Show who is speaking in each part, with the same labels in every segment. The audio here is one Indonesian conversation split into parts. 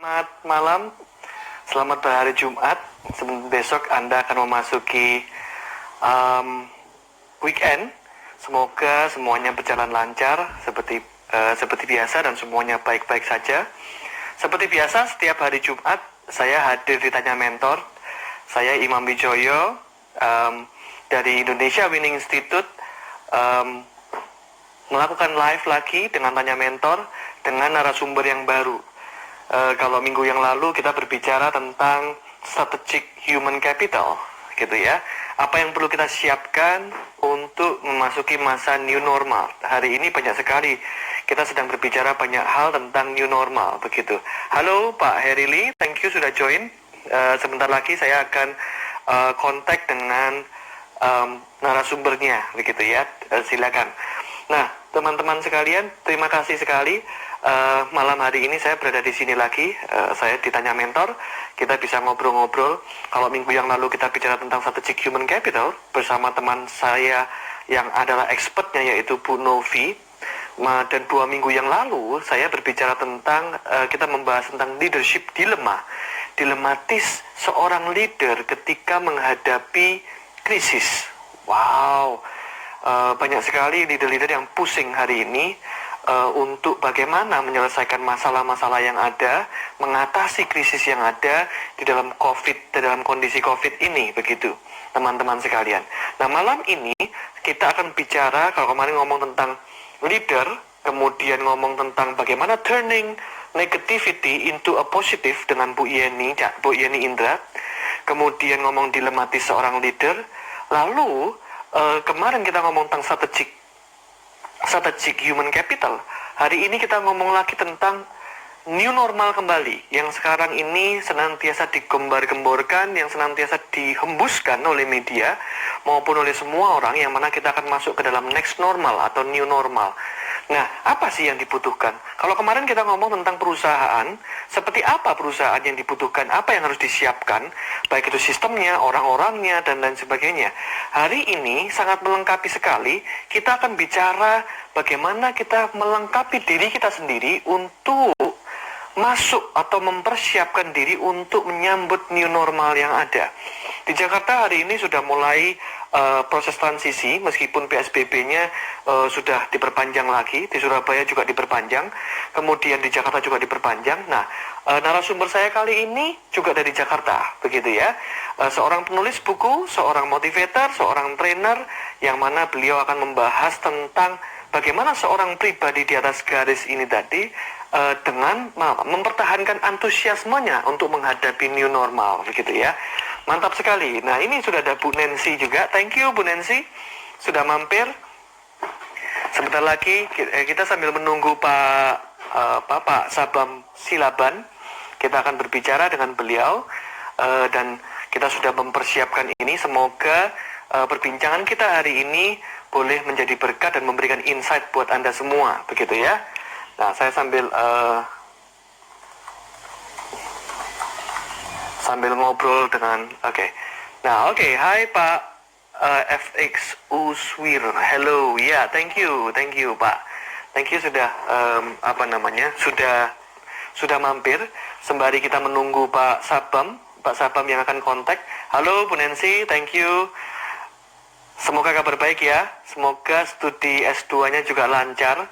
Speaker 1: Selamat malam, selamat berhari Jumat. Besok Anda akan memasuki weekend. Semoga semuanya berjalan lancar seperti biasa dan semuanya baik-baik saja. Seperti biasa, setiap hari Jumat saya hadir di Tanya Mentor. Saya Imam Wijoyo dari Indonesia Winning Institute melakukan live lagi dengan Tanya Mentor dengan narasumber yang baru. Kalau minggu yang lalu kita berbicara tentang strategic human capital, gitu ya. Apa yang perlu kita siapkan untuk memasuki masa new normal. Hari ini banyak sekali kita sedang berbicara banyak hal tentang new normal, begitu. Halo Pak Heri Lee, thank you sudah join. Sebentar lagi saya akan kontak dengan narasumbernya, begitu ya. Silakan. Nah, teman-teman sekalian, terima kasih sekali. Malam hari ini saya berada di sini lagi. Saya ditanya mentor. Kita bisa ngobrol-ngobrol. Kalau minggu yang lalu kita bicara tentang strategic human capital bersama teman saya yang adalah expertnya, yaitu Bu Novi. Dan 2 minggu yang lalu saya berbicara tentang kita membahas tentang leadership dilematis seorang leader ketika menghadapi krisis. Wow, banyak sekali leader-leader yang pusing hari ini untuk bagaimana menyelesaikan masalah-masalah yang ada, mengatasi krisis yang ada di dalam dalam kondisi COVID ini, begitu, teman-teman sekalian. Nah, malam ini kita akan bicara, kalau kemarin ngomong tentang leader, kemudian ngomong tentang bagaimana turning negativity into a positive dengan Bu Yeni Indra, kemudian ngomong dilematis seorang leader, lalu kemarin kita ngomong tentang strategic human capital. Hari ini kita ngomong lagi tentang new normal kembali, yang sekarang ini senantiasa digembar-gemborkan, yang senantiasa dihembuskan oleh media maupun oleh semua orang, yang mana kita akan masuk ke dalam next normal atau new normal. Nah, apa sih yang dibutuhkan? Kalau kemarin kita ngomong tentang perusahaan, seperti apa perusahaan yang dibutuhkan, apa yang harus disiapkan, baik itu sistemnya, orang-orangnya, dan lain sebagainya. Hari ini sangat melengkapi sekali. Kita akan bicara bagaimana kita melengkapi diri kita sendiri untuk masuk atau mempersiapkan diri untuk menyambut new normal yang ada. Di Jakarta hari ini sudah mulai proses transisi, meskipun PSBB-nya sudah diperpanjang lagi. Di Surabaya juga diperpanjang, kemudian di Jakarta juga diperpanjang. Nah, narasumber saya kali ini juga dari Jakarta, begitu ya. Seorang penulis buku, seorang motivator, seorang trainer, yang mana beliau akan membahas tentang bagaimana seorang pribadi di atas garis ini tadi dengan mempertahankan antusiasmenya untuk menghadapi new normal, begitu ya. Mantap sekali. Nah, ini sudah ada Bu Nancy juga. Thank you Bu Nancy sudah mampir. Sebentar lagi kita sambil menunggu Pak Sabam Silaban, kita akan berbicara dengan beliau dan kita sudah mempersiapkan ini. Semoga perbincangan kita hari ini boleh menjadi berkat dan memberikan insight buat Anda semua, begitu ya. Nah, saya sambil ngobrol dengan Nah, hai Pak FX Uswir. Hello. Ya, thank you Pak. Thank you sudah sudah mampir. Sembari kita menunggu Pak Sabam yang akan kontak. Halo Bu Nancy, thank you. Semoga kabar baik ya. Semoga studi S2-nya juga lancar.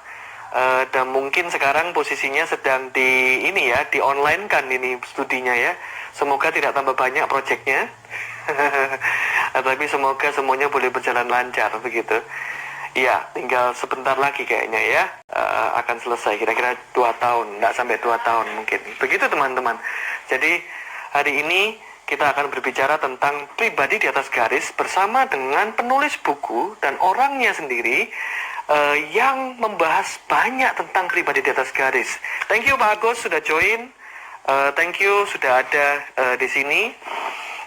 Speaker 1: Dan mungkin sekarang posisinya sedang di online kan ini studinya ya. Semoga tidak tambah banyak proyeknya. Tapi semoga semuanya boleh berjalan lancar, begitu. Iya, tinggal sebentar lagi kayaknya ya akan selesai, kira-kira 2 tahun, nggak sampai 2 tahun mungkin. Begitu teman-teman. Jadi hari ini kita akan berbicara tentang pribadi di atas garis bersama dengan penulis buku dan orangnya sendiri yang membahas banyak tentang pribadi di atas garis. Thank you Pak Agus sudah join. Thank you sudah ada di sini.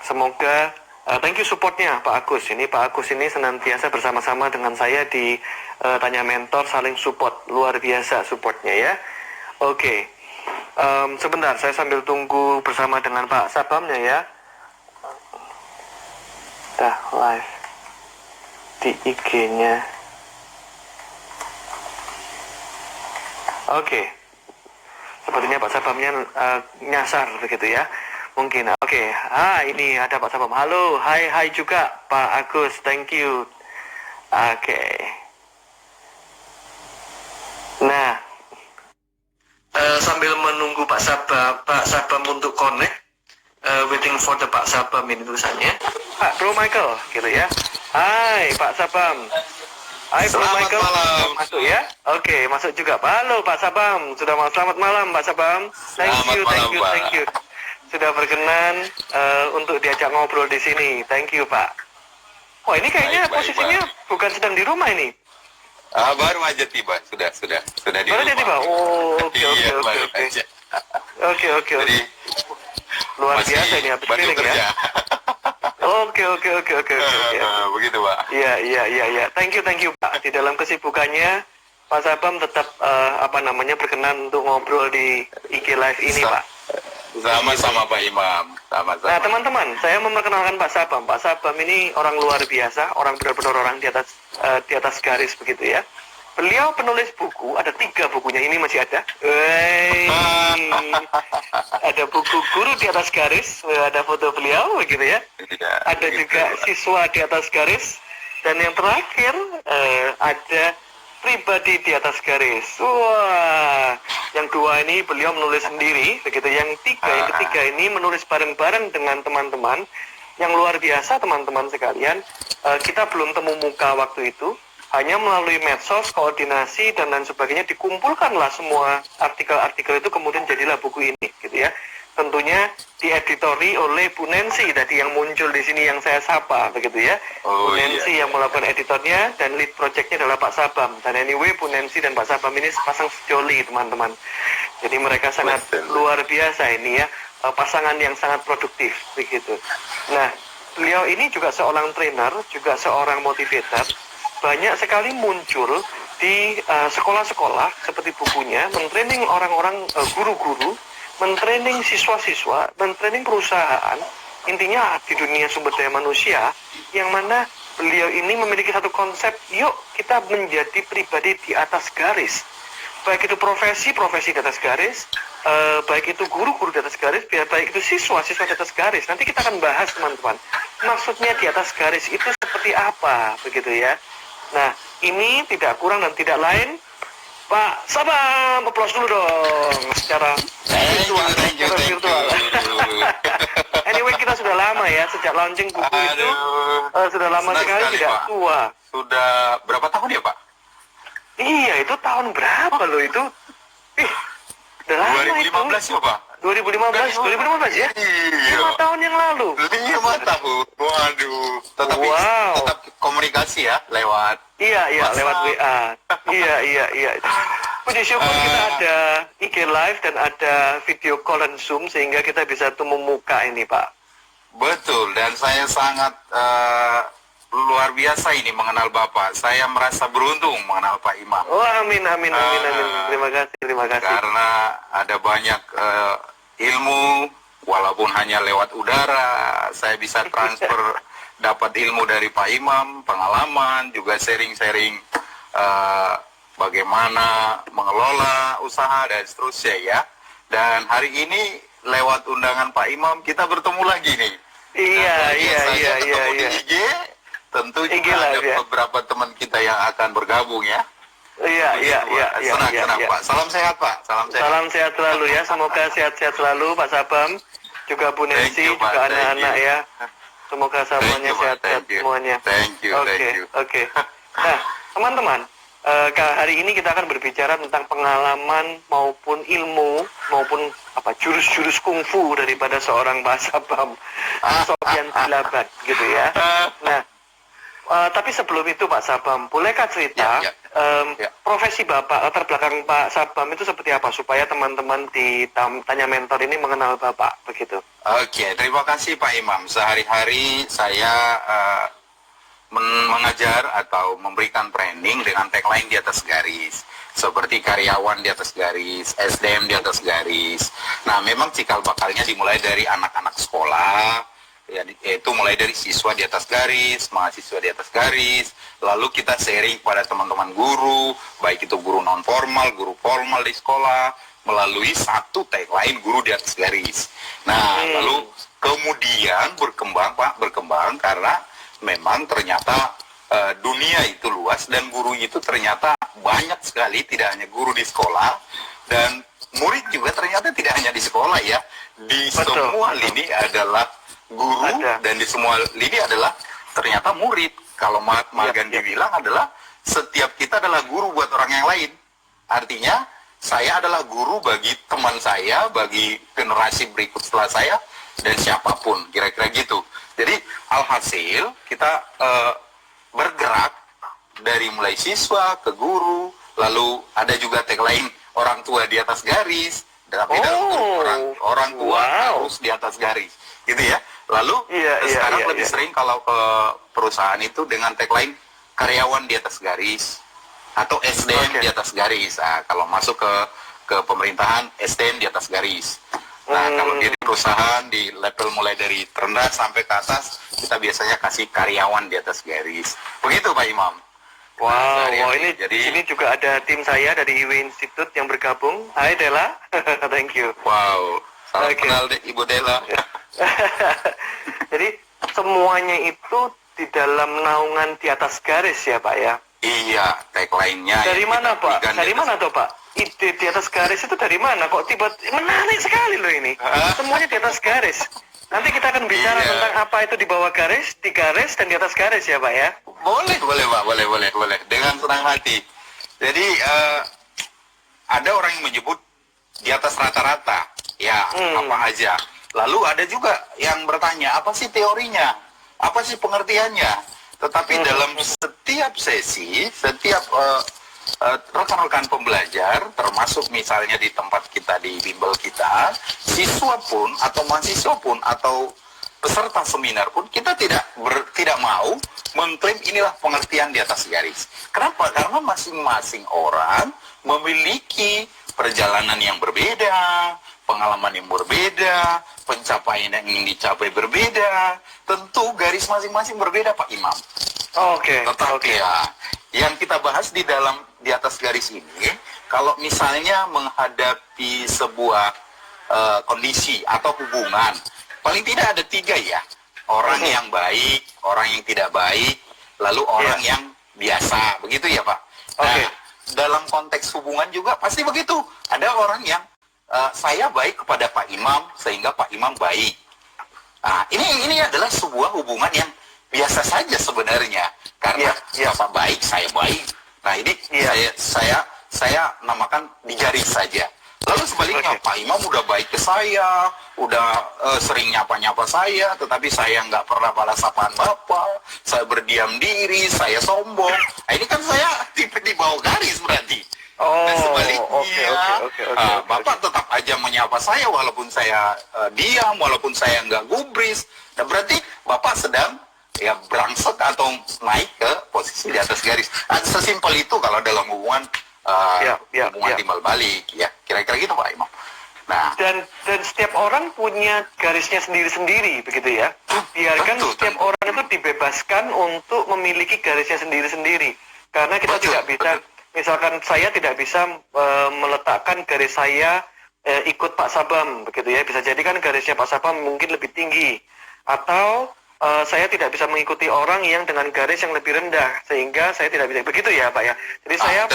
Speaker 1: Semoga thank you supportnya Pak Agus. Ini Pak Agus ini senantiasa bersama-sama dengan saya di Tanya Mentor, saling support, luar biasa supportnya ya. Oke. Sebentar, saya sambil tunggu bersama dengan Pak Sabamnya ya. Dah live di IG-nya. Oke. Sepertinya Pak Sabamnya nyasar begitu ya. Mungkin. Oke. Ini ada Pak Sabam. Halo, hai juga Pak Agus. Thank you. Oke. Nah, sambil menunggu Pak Sabam untuk connect, waiting for the Pak Sabam ini tulisannya. Pak Bro Michael, gitu ya. Hai Pak Sabam. Hai Bro Michael.
Speaker 2: Malam.
Speaker 1: Masuk ya? Oke, masuk juga. Halo Pak Sabam. Selamat malam Pak Sabam. Thank you. Sudah berkenan untuk diajak ngobrol di sini. Thank you Pak. Wah, ini kayaknya posisinya bukan sedang di rumah ini.
Speaker 2: Baru aja tiba, sudah di
Speaker 1: baru
Speaker 2: rumah.
Speaker 1: Tiba. Oh, oke. Oke. Luar biasa ini habis cleaning ya. Oke.
Speaker 2: Begitu Pak.
Speaker 1: Iya. Thank you Pak. Di dalam kesibukannya Pak Sabam tetap berkenan untuk ngobrol di IG Live ini Pak.
Speaker 2: Sama-sama Pak Imam. Sama-sama.
Speaker 1: Nah teman-teman, saya memperkenalkan Pak Sabam. Pak Sabam ini orang luar biasa, orang benar-benar orang di atas garis begitu ya. Beliau penulis buku, ada 3 bukunya, ini masih ada. Ada buku Guru di Atas Garis, ada foto beliau begitu ya. Ada juga Siswa di Atas Garis, dan yang terakhir ada Pribadi di Atas Garis. Wah, yang 2 ini beliau menulis sendiri begitu. Yang ketiga ini menulis bareng-bareng dengan teman-teman. Yang luar biasa teman-teman sekalian, kita belum temu muka waktu itu. Hanya melalui medsos, koordinasi, dan lain sebagainya, dikumpulkanlah semua artikel-artikel itu, kemudian jadilah buku ini, gitu ya. Tentunya dieditori oleh Bu Nancy, tadi yang muncul di sini yang saya sapa, begitu ya. Bu Nancy yang melakukan editornya, dan lead projectnya adalah Pak Sabam. Dan anyway, Bu Nancy dan Pak Sabam ini sepasang sejoli, teman-teman. Jadi mereka sangat luar biasa ini ya, pasangan yang sangat produktif, begitu. Nah, beliau ini juga seorang trainer, juga seorang motivator. Banyak sekali muncul di sekolah-sekolah seperti bukunya, mentraining orang-orang guru-guru, mentraining siswa-siswa, mentraining perusahaan, intinya di dunia sumber daya manusia, yang mana beliau ini memiliki satu konsep, yuk kita menjadi pribadi di atas garis. Baik itu profesi di atas garis, baik itu guru-guru di atas garis, baik itu siswa-siswa di atas garis. Nanti kita akan bahas teman-teman, maksudnya di atas garis itu seperti apa, begitu ya. Nah, ini tidak kurang dan tidak lain Pak Sabam, aplaus dulu dong secara virtual. Anyway, kita sudah lama ya sejak launching buku itu. Sudah lama sekali tidak
Speaker 2: Pak.
Speaker 1: tua.
Speaker 2: Sudah berapa tahun ya Pak?
Speaker 1: Iya, itu tahun berapa loh itu? Udah lama
Speaker 2: 2015
Speaker 1: itu.
Speaker 2: ya Pak?
Speaker 1: 2015 ya?
Speaker 2: Iya.
Speaker 1: 5 tahun yang lalu.
Speaker 2: 5 tahun. Waduh. Tetap komunikasi ya lewat.
Speaker 1: Iya, lewat WA. Iya. Puji syukur kita ada IG Live dan ada video call dan Zoom sehingga kita bisa temu muka ini, Pak.
Speaker 2: Betul, dan saya sangat luar biasa ini mengenal Bapak. Saya merasa beruntung mengenal Pak Imam.
Speaker 1: Oh, amin. Terima kasih.
Speaker 2: Karena ada banyak ilmu, walaupun hanya lewat udara, saya bisa transfer dapat ilmu dari Pak Imam, pengalaman, juga sharing-sharing bagaimana mengelola usaha dan seterusnya ya. Dan hari ini lewat undangan Pak Imam kita bertemu lagi nih.
Speaker 1: Iya.
Speaker 2: Di IG, tentu juga ada beberapa teman kita yang akan bergabung ya.
Speaker 1: Iya.
Speaker 2: Senang Pak. Salam sehat Pak.
Speaker 1: Salam sehat selalu ya. Semoga sehat-sehat selalu Pak Sabam, juga Bu Nancy, juga anak-anak ya. Semoga semuanya sehat-sehat semuanya.
Speaker 2: Thank you.
Speaker 1: Oke. Nah, teman-teman, hari ini kita akan berbicara tentang pengalaman maupun ilmu maupun jurus-jurus kungfu daripada seorang Pak Sabam, Sofyan Silaban, gitu ya. Nah, tapi sebelum itu Pak Sabam, bolehkah cerita profesi Bapak, latar belakang Pak Sabam itu seperti apa supaya teman-teman di Tanya Mentor ini mengenal Bapak, begitu?
Speaker 2: Oke, terima kasih Pak Imam. Sehari-hari saya mengajar atau memberikan training dengan tagline di atas garis, seperti karyawan di atas garis, SDM di atas garis. Nah, memang cikal bakalnya dimulai dari anak-anak sekolah, yaitu mulai dari siswa di atas garis, mahasiswa di atas garis, lalu kita sharing pada teman-teman guru, baik itu guru non formal, guru formal di sekolah, melalui satu tagline guru di atas garis. Nah, lalu kemudian berkembang Pak, berkembang karena memang ternyata dunia itu luas dan guru itu ternyata banyak sekali, tidak hanya guru di sekolah dan murid juga ternyata tidak hanya di sekolah ya, di semua lini adalah guru dan di semua lini adalah ternyata murid. Kalau Gandhi bilang adalah setiap kita adalah guru buat orang yang lain. Artinya saya adalah guru bagi teman saya, bagi generasi berikut setelah saya dan siapapun, kira-kira gitu. Jadi alhasil kita bergerak dari mulai siswa ke guru, lalu ada juga tagline orang tua di atas garis, tapi dalam orang tua harus di atas garis, gitu ya. Lalu sekarang lebih sering kalau ke perusahaan itu dengan tagline karyawan di atas garis atau SDM di atas garis. Nah, kalau masuk ke pemerintahan SDM di atas garis. Nah, kalau di perusahaan di level mulai dari terendah sampai ke atas, kita biasanya kasih karyawan di atas garis. Begitu Pak Imam.
Speaker 1: Wow, ini juga ada tim saya dari IW Institute yang bergabung. Hai Dela, thank you.
Speaker 2: Wow, salam kenal Ibu Dela.
Speaker 1: Jadi semuanya itu di dalam naungan di atas garis ya Pak ya?
Speaker 2: Iya, tagline-nya.
Speaker 1: Dari mana Pak? Dari mana tuh Pak? Ide di atas garis itu dari mana? Kok tiba-tiba menarik sekali loh ini. Semuanya di atas garis. Nanti kita akan bicara tentang apa itu di bawah garis, di garis, dan di atas garis ya Pak ya?
Speaker 2: Boleh Pak, boleh. Dengan senang hati. Jadi ada orang yang menyebut di atas rata-rata. Ya, apa aja. Lalu ada juga yang bertanya, apa sih teorinya? Apa sih pengertiannya? Tetapi dalam setiap sesi, setiap rekan-rekan pembelajar, termasuk misalnya di tempat kita di bimbel kita, siswa pun atau mahasiswa pun atau peserta seminar pun kita tidak mau mengklaim inilah pengertian di atas garis. Kenapa? Karena masing-masing orang memiliki perjalanan yang berbeda, pengalaman yang berbeda, pencapaian yang ingin dicapai berbeda. Tentu garis masing-masing berbeda Pak Imam. Tetapi ya, yang kita bahas di atas garis ini, kalau misalnya menghadapi sebuah kondisi atau hubungan, paling tidak ada 3 ya. Orang yang baik, orang yang tidak baik, lalu orang yang biasa, begitu ya Pak. Nah, dalam konteks hubungan juga pasti begitu. Ada orang yang saya baik kepada Pak Imam sehingga Pak Imam baik. Nah, ini adalah sebuah hubungan yang biasa saja sebenarnya karena Bapak baik, saya baik. Nah, ini saya namakan di garis saja. Lalu sebaliknya Pak Imam udah baik ke saya, udah sering nyapa-nyapa saya, tetapi saya nggak pernah balas sapaan Bapak, saya berdiam diri, saya sombong. Nah, ini kan saya tipe di bawah garis berarti. Dan sebaliknya, Bapak tetap aja menyapa saya walaupun saya diam, walaupun saya nggak gubris. Nah, berarti Bapak sedang berangsek atau naik ke posisi di atas garis. Nah, sesimpel itu kalau dalam hubungan timbal balik, ya kira-kira gitu Pak Imam. Nah,
Speaker 1: dan setiap orang punya garisnya sendiri-sendiri, begitu ya. Biarkan setiap orang itu dibebaskan untuk memiliki garisnya sendiri-sendiri. Karena kita tidak bisa. Misalkan saya tidak bisa meletakkan garis saya ikut Pak Sabam, begitu ya. Bisa jadi kan garisnya Pak Sabam mungkin lebih tinggi. Atau saya tidak bisa mengikuti orang yang dengan garis yang lebih rendah. Sehingga saya tidak bisa. Begitu ya Pak ya. Jadi saya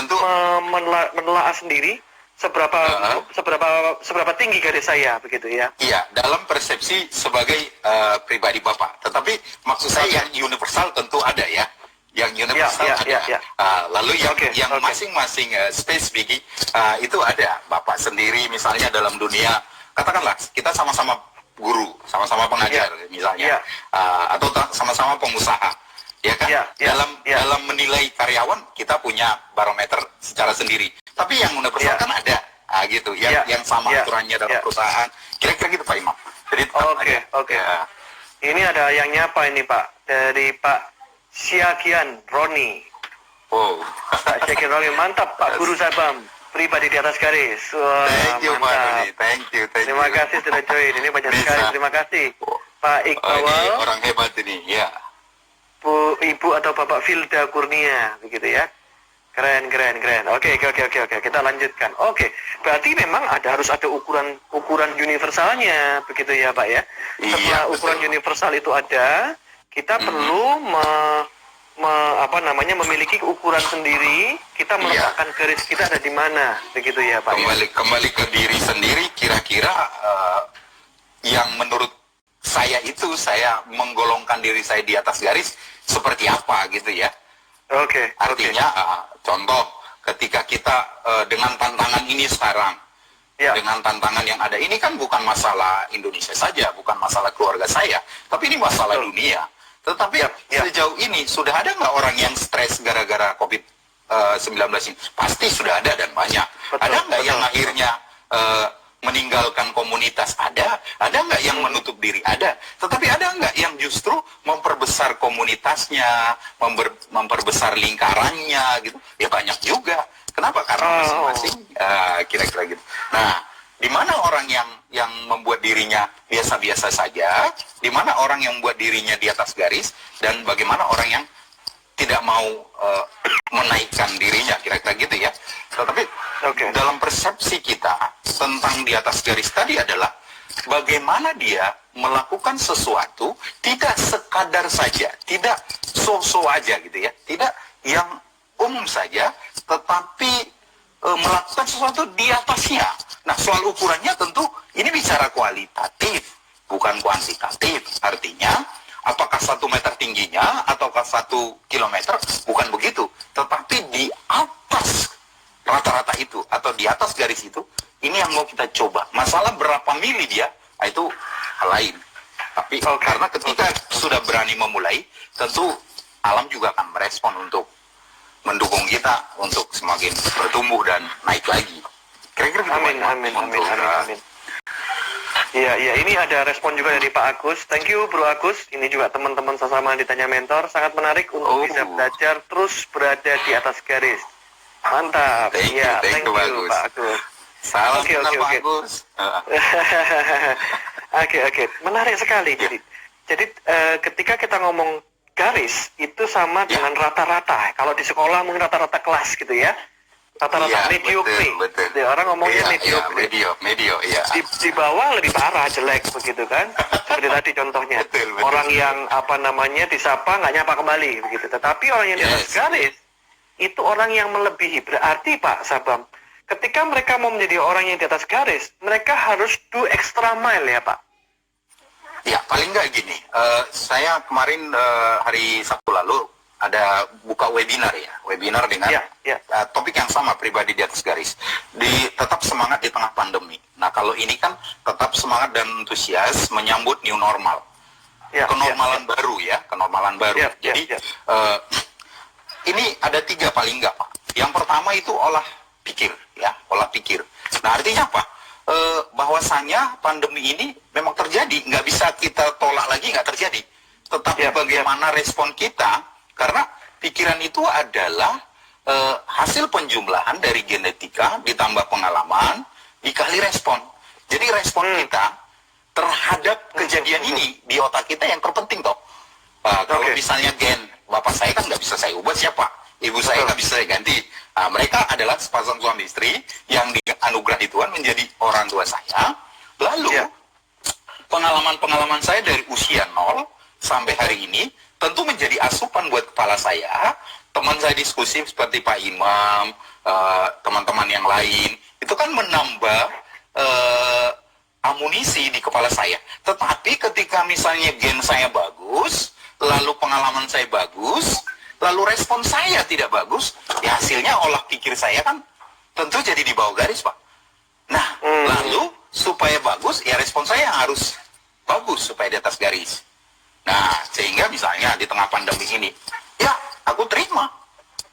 Speaker 1: menelaah sendiri seberapa tinggi garis saya, begitu ya.
Speaker 2: Iya, dalam persepsi sebagai pribadi Bapak. Tetapi maksud saya yang universal tentu ada ya. Yang universal ada. Lalu yang masing-masing spesifik itu ada. Bapak sendiri misalnya dalam dunia, katakanlah kita sama-sama guru, sama-sama pengajar misalnya, atau sama-sama pengusaha, ya kan? Dalam menilai karyawan kita punya barometer secara sendiri. Tapi yang universal kan ada, gitu. Yang sama aturannya dalam perusahaan. Kira-kira gitu Pak Imam. Jadi
Speaker 1: Ini ada yang nyapa ini Pak, dari Pak Syakian Roni. Pak Syakian Roni, mantap Pak Guru Sabam, pribadi di atas garis. Wah,
Speaker 2: thank you
Speaker 1: mantap.
Speaker 2: Pak Roni, thank you.
Speaker 1: Terima kasih sudah join, ini banyak sekali, terima kasih. Pak Iqbal,
Speaker 2: ini orang hebat ini, ya.
Speaker 1: Ibu atau Bapak Filda Kurnia, begitu ya. Keren, keren, keren. Oke, oke, oke, oke, oke. Kita lanjutkan. Oke, berarti memang harus ada ukuran universalnya, begitu ya, Pak ya.
Speaker 2: Iya,
Speaker 1: Setelah ukuran
Speaker 2: betul.
Speaker 1: universal itu ada, kita perlu memiliki ukuran sendiri. Kita
Speaker 2: Iya.
Speaker 1: meletakkan garis kita ada di mana, begitu ya, Pak ya.
Speaker 2: Kembali ke diri sendiri, kira-kira yang menurut saya itu, saya menggolongkan diri saya di atas garis seperti apa gitu ya.
Speaker 1: Oke, oke.
Speaker 2: Artinya contoh ketika kita dengan tantangan ini sekarang,
Speaker 1: Ya.
Speaker 2: dengan tantangan yang ada ini kan bukan masalah Indonesia saja, bukan masalah keluarga saya, tapi ini masalah
Speaker 1: Betul.
Speaker 2: dunia. Tetapi
Speaker 1: Ya.
Speaker 2: sejauh ini sudah ada nggak orang yang stres gara-gara COVID-19 ini? Pasti sudah ada dan banyak.
Speaker 1: Betul,
Speaker 2: Ada nggak yang
Speaker 1: betul.
Speaker 2: akhirnya meninggalkan komunitas? Ada nggak yang menutup diri? Ada. Tetapi ada nggak yang justru memperbesar komunitasnya, memperbesar lingkarannya gitu? Ya banyak juga. Kenapa? Karena masing-masing kira-kira gitu. Nah, di mana orang yang membuat dirinya biasa-biasa saja, di mana orang yang membuat dirinya di atas garis, dan bagaimana orang yang tidak mau menaikkan dirinya, kira-kira gitu ya. Tetapi
Speaker 1: Oke.
Speaker 2: dalam persepsi kita tentang di atas garis tadi adalah bagaimana dia melakukan sesuatu tidak sekadar saja, tidak so-so aja gitu ya, tidak yang umum saja, tetapi melakukan sesuatu di atasnya. Nah, soal ukurannya tentu ini bicara kualitatif, bukan kuantitatif. Artinya, apakah 1 meter tingginya ataukah 1 kilometer, bukan begitu. Tetapi di atas rata-rata itu, atau di atas garis itu, ini yang mau kita coba. Masalah berapa mili dia, itu hal lain. Tapi karena ketika sudah berani memulai, tentu alam juga akan merespon untuk mendukung kita untuk semakin bertumbuh dan naik lagi. Kira-kira gitu,
Speaker 1: Amin,
Speaker 2: Pak.
Speaker 1: amin, amin,
Speaker 2: Untuk,
Speaker 1: amin, amin. Iya, iya. Ini ada respon juga dari Pak Agus. Thank you, Bro Agus. Ini juga teman-teman sesama ditanya mentor. Sangat menarik untuk bisa belajar terus berada di atas garis. Mantap.
Speaker 2: Thank you,
Speaker 1: Iya,
Speaker 2: thank you,
Speaker 1: Pak
Speaker 2: Agus.
Speaker 1: Agus.
Speaker 2: Salam
Speaker 1: Oke,
Speaker 2: kenal
Speaker 1: oke,
Speaker 2: Pak
Speaker 1: oke.
Speaker 2: Agus.
Speaker 1: Oke, oke. Menarik sekali. Jadi ketika kita ngomong garis itu sama dengan rata-rata. Kalau di sekolah mungkin rata-rata kelas gitu ya. Rata-rata
Speaker 2: Iya,
Speaker 1: mediocre.
Speaker 2: betul.
Speaker 1: Jadi orang ngomongnya
Speaker 2: Iya,
Speaker 1: mediocre.
Speaker 2: medio, iya.
Speaker 1: Di bawah lebih parah, jelek begitu kan. Seperti tadi contohnya.
Speaker 2: Betul.
Speaker 1: Orang yang disapa nggak nyapa kembali begitu. Tetapi orang yang di atas
Speaker 2: Yes.
Speaker 1: garis itu orang yang melebihi. Berarti Pak Sabam, ketika mereka mau menjadi orang yang di atas garis, mereka harus do extra mile ya Pak.
Speaker 2: Ya, paling nggak gini. Saya kemarin hari Sabtu lalu ada buka webinar dengan
Speaker 1: Ya.
Speaker 2: topik yang sama, pribadi di atas garis. Tetap semangat di tengah pandemi. Nah, kalau ini kan tetap semangat dan antusias menyambut new normal. Kenormalan baru ya, kenormalan baru. Jadi ini ada 3 paling nggak, Pak. Yang pertama itu olah pikir. Nah, artinya apa? Bahwasanya pandemi ini memang terjadi, nggak bisa kita tolak lagi, nggak terjadi. Tetapi bagaimana respon kita, karena pikiran itu adalah hasil penjumlahan dari genetika ditambah pengalaman dikali respon. Jadi respon kita terhadap kejadian ini di otak kita yang terpenting toh. Kalau misalnya gen bapak saya kan nggak bisa saya ubah, siapa? Ibu saya nggak bisa saya ganti. Nah, mereka adalah sepasang suami istri yang dianugerahi Tuhan menjadi orang tua saya. Lalu pengalaman-pengalaman saya dari usia 0 sampai hari ini tentu menjadi asupan buat kepala saya. Teman saya diskusi seperti Pak Imam, teman-teman yang lain, itu kan menambah amunisi di kepala saya. Tetapi ketika misalnya gen saya bagus, lalu pengalaman saya bagus, lalu respon saya tidak bagus, ya hasilnya olah pikir saya kan tentu jadi di bawah garis, Pak. Nah, lalu supaya bagus, ya respon saya harus bagus supaya di atas garis. Nah, sehingga misalnya di tengah pandemi ini, ya aku terima.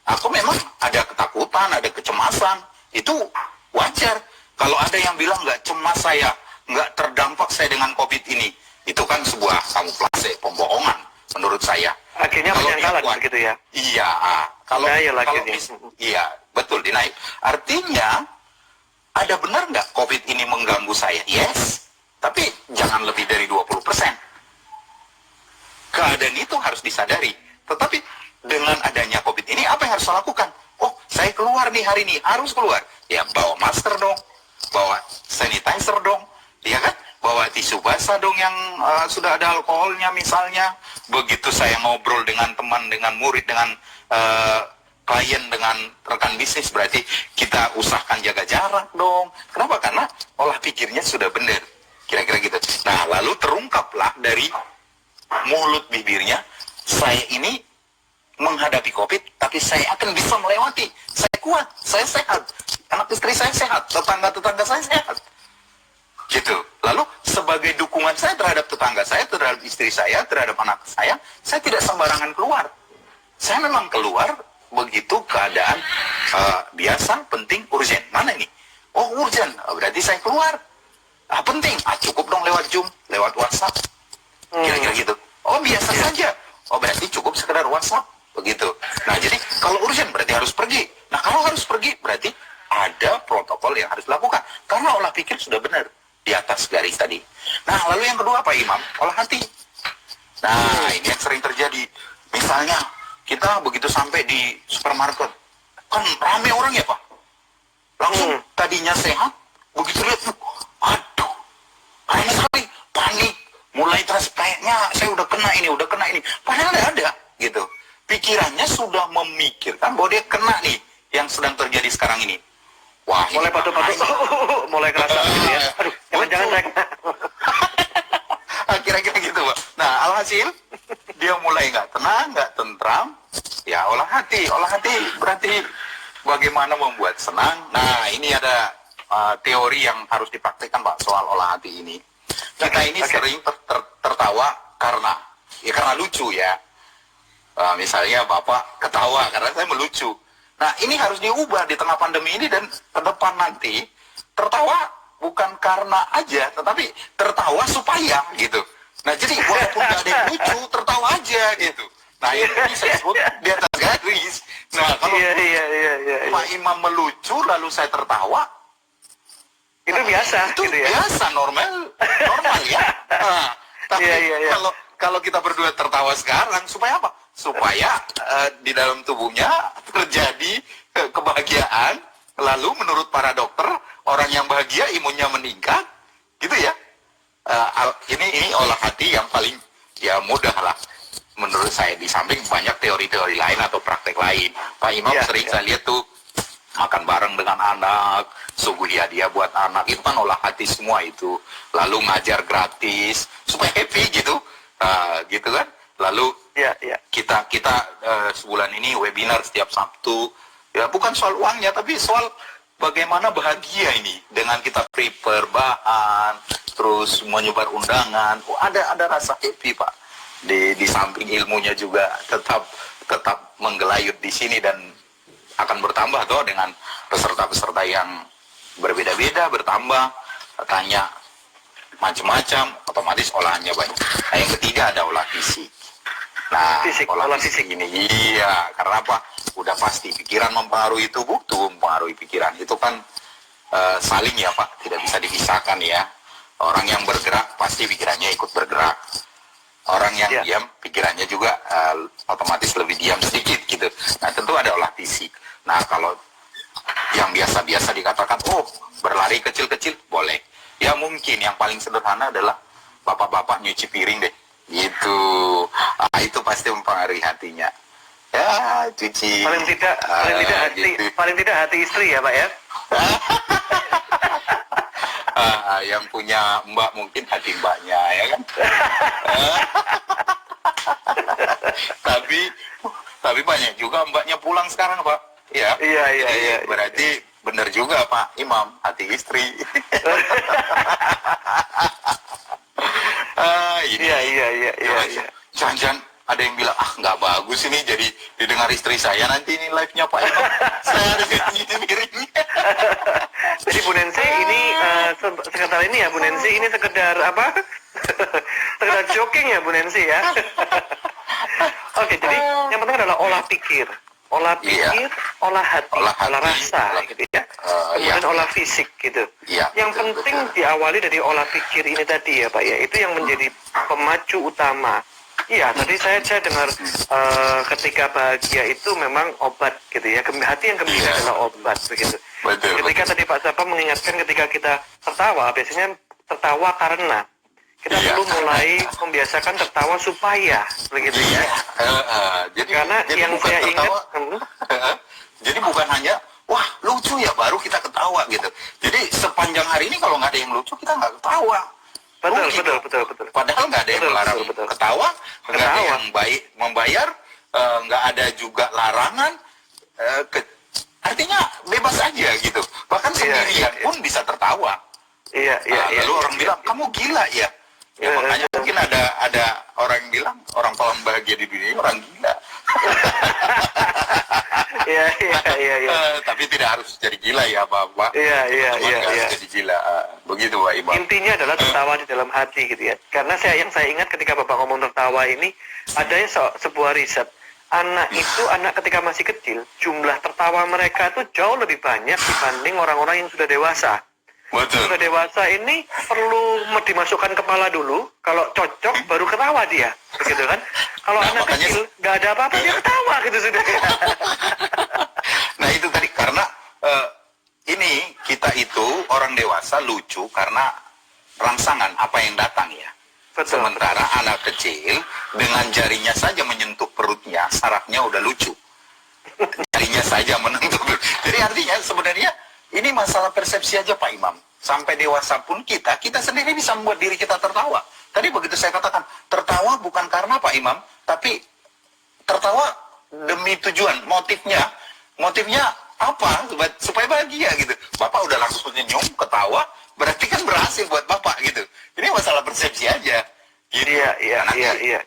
Speaker 2: Aku memang ada ketakutan, ada kecemasan, itu wajar. Kalau ada yang bilang nggak cemas saya, nggak terdampak saya dengan COVID ini, itu kan sebuah kamuflase, pembohongan menurut saya.
Speaker 1: Akhirnya penyangkalan begitu ya.
Speaker 2: Iya, kalau iya, betul dinaik. Artinya ada benar nggak COVID ini mengganggu saya? Yes, tapi jangan lebih dari 20%. Keadaan itu harus disadari. Tetapi dengan adanya COVID ini, apa yang harus saya lakukan? Oh, saya keluar nih hari ini, harus keluar. Ya bawa masker dong, bawa sanitizer dong, ya kan? Bawa tisu basah dong yang sudah ada alkoholnya misalnya. Begitu saya ngobrol dengan teman, dengan murid, dengan klien, dengan rekan bisnis, berarti kita usahakan jaga jarak dong. Kenapa? Karena olah pikirnya sudah benar. Kira-kira gitu. Nah, lalu terungkaplah dari mulut bibirnya, saya ini menghadapi COVID, tapi saya akan bisa melewati. Saya kuat, saya sehat, anak istri saya sehat, tetangga-tetangga saya sehat. Gitu. Lalu sebagai dukungan saya terhadap tetangga saya, terhadap istri saya, terhadap anak saya tidak sembarangan keluar. Saya memang keluar begitu keadaan biasa, penting, urgent. Mana ini? Oh, urgent. Berarti saya keluar. Penting. Cukup dong lewat Zoom, lewat WhatsApp. Kira-kira gitu. Oh, biasa saja. Oh, berarti cukup sekedar WhatsApp. Begitu. Nah, jadi kalau urgent berarti harus pergi. Nah, kalau harus pergi berarti ada protokol yang harus dilakukan. Karena olah pikir sudah benar di atas garis tadi. Nah, lalu yang kedua Pak Imam, olah hati. Nah, ini yang sering terjadi. Misalnya, kita begitu sampai di supermarket, kan rame orang ya Pak. Langsung tadinya sehat, begitu lihat, aduh, rame sekali, panik. Mulai terasa kayaknya saya udah kena ini. Padahal nggak ada, gitu. Pikirannya sudah memikirkan bahwa dia kena nih, yang sedang terjadi sekarang ini. Wah,
Speaker 1: mulai patuk-patuk, mulai kerasa gitu ya. Aduh, jangan-jangan saya kena.
Speaker 2: Kira-kira gitu, Pak. Nah, alhasil dia mulai nggak tenang, nggak tentram. Ya, olah hati berarti bagaimana membuat senang. Nah, ini ada teori yang harus dipraktikkan Pak soal olah hati ini. Kita ini sering tertawa karena lucu ya. Misalnya Bapak ketawa karena saya melucu. Nah, ini harus diubah di tengah pandemi ini dan ke depan nanti tertawa bukan karena aja, tetapi tertawa supaya gitu. Nah, jadi walaupun gak ada yang lucu, tertawa aja gitu. Nah, ini saya sebut di atas garis. Nah, kalau Pak Imam melucu lalu saya tertawa,
Speaker 1: itu biasa
Speaker 2: itu
Speaker 1: gitu ya.
Speaker 2: Biasa, normal ya. Nah, tapi kalau kita berdua tertawa sekarang supaya apa? Supaya di dalam tubuhnya terjadi kebahagiaan. Lalu menurut para dokter, orang yang bahagia imunnya meningkat, gitu ya. Ini olah hati yang paling ya mudah lah menurut saya, di samping banyak teori-teori lain atau praktek lain. Pak Imam sering saya lihat tuh makan bareng dengan anak, suguhi hadiah buat anak, itu kan olah hati semua itu. Lalu ngajar gratis supaya happy gitu, gitu kan. Lalu kita sebulan ini webinar setiap Sabtu, ya bukan soal uangnya tapi soal bagaimana bahagia ini dengan kita prepare bahan, terus menyebar undangan. Ada rasa happy Pak. Di samping ilmunya juga tetap menggelayut di sini dan akan bertambah tuh dengan peserta-peserta yang berbeda-beda, bertambah, tanya macam-macam, otomatis olahannya banyak. Nah, yang ketiga ada olah fisik. Nah, olah fisik ini iya, karena apa? Udah pasti pikiran mempengaruhi tubuh mempengaruhi pikiran. Itu kan saling ya Pak, tidak bisa dipisahkan ya. Orang yang bergerak pasti pikirannya ikut bergerak. Orang yang diam pikirannya juga otomatis lebih diam sedikit gitu. Nah, tentu ada olah fisik. Nah, kalau yang biasa-biasa dikatakan, oh berlari kecil-kecil boleh. Ya mungkin yang paling sederhana adalah bapak-bapak nyuci piring deh. Gitu. Itu pasti mempengaruhi hatinya. Ya, cuci.
Speaker 1: Paling tidak hati istri ya Pak ya.
Speaker 2: Yang punya mbak mungkin hati mbaknya ya kan. tapi banyak juga mbaknya pulang sekarang Pak. Ya. Iya. Berarti benar juga Pak Imam, hati istri. Iya. Jangan-jangan ada yang bilang, nggak bagus ini jadi didengar istri saya nanti ini live-nya Pak Imam. Saya harus ganti piringnya.
Speaker 1: Jadi Bu Nancy ini sekedar ini ya Bu Nancy, ini sekedar apa? Sekedar joking ya Bu Nancy ya. Oke, jadi yang penting adalah olah pikir, olah hati, olah rasa gitu ya. Kemudian olah fisik gitu. Yang penting diawali dari olah pikir ini tadi ya Pak ya. Itu yang menjadi pemacu utama Iya, tadi saya dengar ketika bahagia itu memang obat gitu ya. Hati yang gembira
Speaker 2: Iya.
Speaker 1: adalah obat begitu.
Speaker 2: Betul,
Speaker 1: Ketika
Speaker 2: betul.
Speaker 1: tadi Pak Sapa mengingatkan ketika kita tertawa, biasanya tertawa karena kita
Speaker 2: Iya.
Speaker 1: perlu mulai membiasakan tertawa supaya begitu ya.
Speaker 2: Jadi,
Speaker 1: Karena yang
Speaker 2: bukan
Speaker 1: saya ingat,
Speaker 2: tertawa, jadi bukan hanya wah lucu ya baru kita ketawa gitu. Jadi sepanjang hari ini kalau nggak ada yang lucu kita nggak ketawa.
Speaker 1: betul,
Speaker 2: Oh, gitu.
Speaker 1: betul.
Speaker 2: Padahal nggak ada yang
Speaker 1: Betul,
Speaker 2: melarang
Speaker 1: betul.
Speaker 2: ketawa, nggak ada
Speaker 1: Ketawa.
Speaker 2: yang baik membayar, nggak ada juga larangan. Artinya bebas aja gitu. Bahkan
Speaker 1: Iya,
Speaker 2: sendirian
Speaker 1: iya.
Speaker 2: pun bisa tertawa.
Speaker 1: Iya,
Speaker 2: Lalu orang bilang kamu gila ya. Ya
Speaker 1: Iya,
Speaker 2: makanya
Speaker 1: iya.
Speaker 2: mungkin ada orang yang bilang orang paling bahagia di dunia ini orang gila.
Speaker 1: Iya.
Speaker 2: Tapi tidak harus jadi gila ya Bapak.
Speaker 1: Iya,
Speaker 2: Teman-teman nggak harus
Speaker 1: iya.
Speaker 2: jadi gila. Begitu Pak Imam.
Speaker 1: Intinya adalah tertawa di dalam hati gitu ya. Karena yang saya ingat ketika Bapak ngomong tertawa ini, ada sebuah riset. Anak itu, anak ketika masih kecil, jumlah tertawa mereka itu jauh lebih banyak dibanding orang-orang yang sudah dewasa.
Speaker 2: Betul.
Speaker 1: Sudah dewasa ini perlu dimasukkan kepala dulu, kalau cocok baru ketawa dia, begitu kan? Kalau
Speaker 2: Nah,
Speaker 1: anak
Speaker 2: makanya-
Speaker 1: kecil nggak ada apa-apa dia ketawa gitu sudah.
Speaker 2: Nah itu tadi karena ini kita itu orang dewasa lucu karena rangsangan apa yang datang ya.
Speaker 1: Betul.
Speaker 2: Sementara anak kecil dengan jarinya saja menyentuh perutnya, sarafnya udah lucu. Jarinya saja menyentuh perut. Jadi artinya sebenarnya ini masalah persepsi aja Pak Imam. Sampai dewasa pun kita sendiri bisa membuat diri kita tertawa. Tadi begitu saya katakan, tertawa bukan karena Pak Imam, tapi tertawa demi tujuan, motifnya apa? Supaya bahagia gitu. Bapak udah langsung senyum, ketawa, berarti kan berhasil buat Bapak gitu. Ini masalah persepsi aja. Gitu.
Speaker 1: Iya.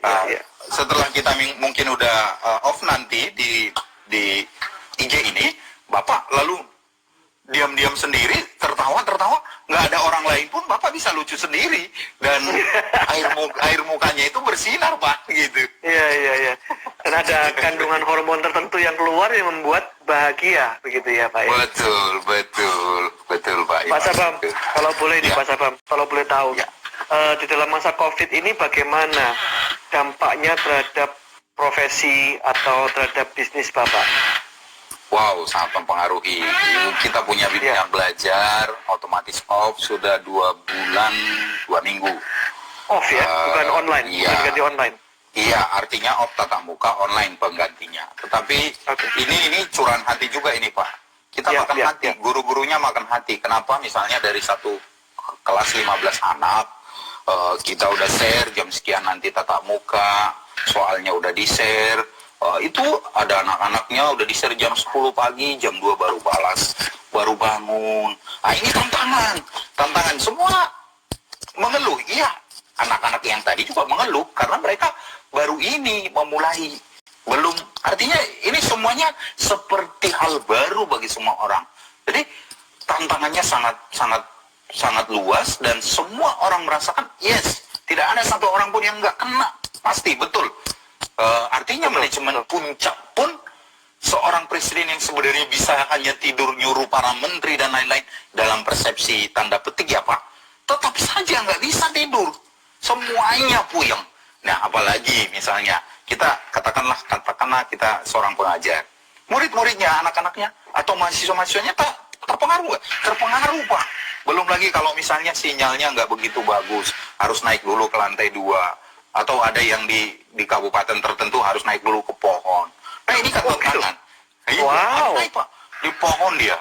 Speaker 2: Setelah kita mungkin udah off nanti di IG ini, Bapak lalu diam-diam sendiri, tertawa, nggak ada orang lain pun Bapak bisa lucu sendiri dan air mukanya itu bersinar Pak gitu.
Speaker 1: Iya. Dan ada kandungan hormon tertentu yang keluar yang membuat bahagia, begitu ya Pak ya?
Speaker 2: Betul Pak.
Speaker 1: Pak Sabam, kalau boleh nih
Speaker 2: Ya.
Speaker 1: Pak Sabam, kalau boleh tahu,
Speaker 2: Ya.
Speaker 1: di dalam masa COVID ini bagaimana dampaknya terhadap profesi atau terhadap bisnis Bapak?
Speaker 2: Wow, sangat mempengaruhi. Kita punya bidang belajar, otomatis off sudah 2 bulan, 2 minggu.
Speaker 1: Off ya, bukan online,
Speaker 2: iya.
Speaker 1: bukan ganti online.
Speaker 2: Iya, artinya off tatap muka online penggantinya. Tetapi
Speaker 1: Oke.
Speaker 2: ini curahan hati juga ini Pak. Kita
Speaker 1: Ya,
Speaker 2: makan
Speaker 1: ya,
Speaker 2: hati,
Speaker 1: ya.
Speaker 2: guru-gurunya makan hati. Kenapa? Misalnya dari satu kelas 15 anak, kita udah share jam sekian nanti tatap muka, soalnya udah di-share. Itu ada anak-anaknya udah di-share jam 10 pagi, jam 2 baru balas, baru bangun. Ini tantangan semua mengeluh. Iya, anak-anak yang tadi juga mengeluh karena mereka baru ini memulai. Belum, artinya ini semuanya seperti hal baru bagi semua orang. Jadi tantangannya sangat luas dan semua orang merasakan yes, tidak ada satu orang pun yang nggak kena, pasti betul. Artinya manajemen puncak pun seorang presiden yang sebenarnya bisa hanya tidur nyuruh para menteri dan lain-lain dalam persepsi tanda petik ya Pak, tetap saja nggak bisa tidur, semuanya puyeng. Nah apalagi misalnya kita katakanlah kita seorang pengajar, murid-muridnya, anak-anaknya atau mahasiswa-mahasiswanya terpengaruh Pak. Belum lagi kalau misalnya sinyalnya nggak begitu bagus, harus naik dulu ke lantai 2. Atau ada yang di kabupaten tertentu harus naik dulu ke pohon. Nah ini kan tantangan. Iya,
Speaker 1: Wow.
Speaker 2: harus naik Pak, di pohon dia.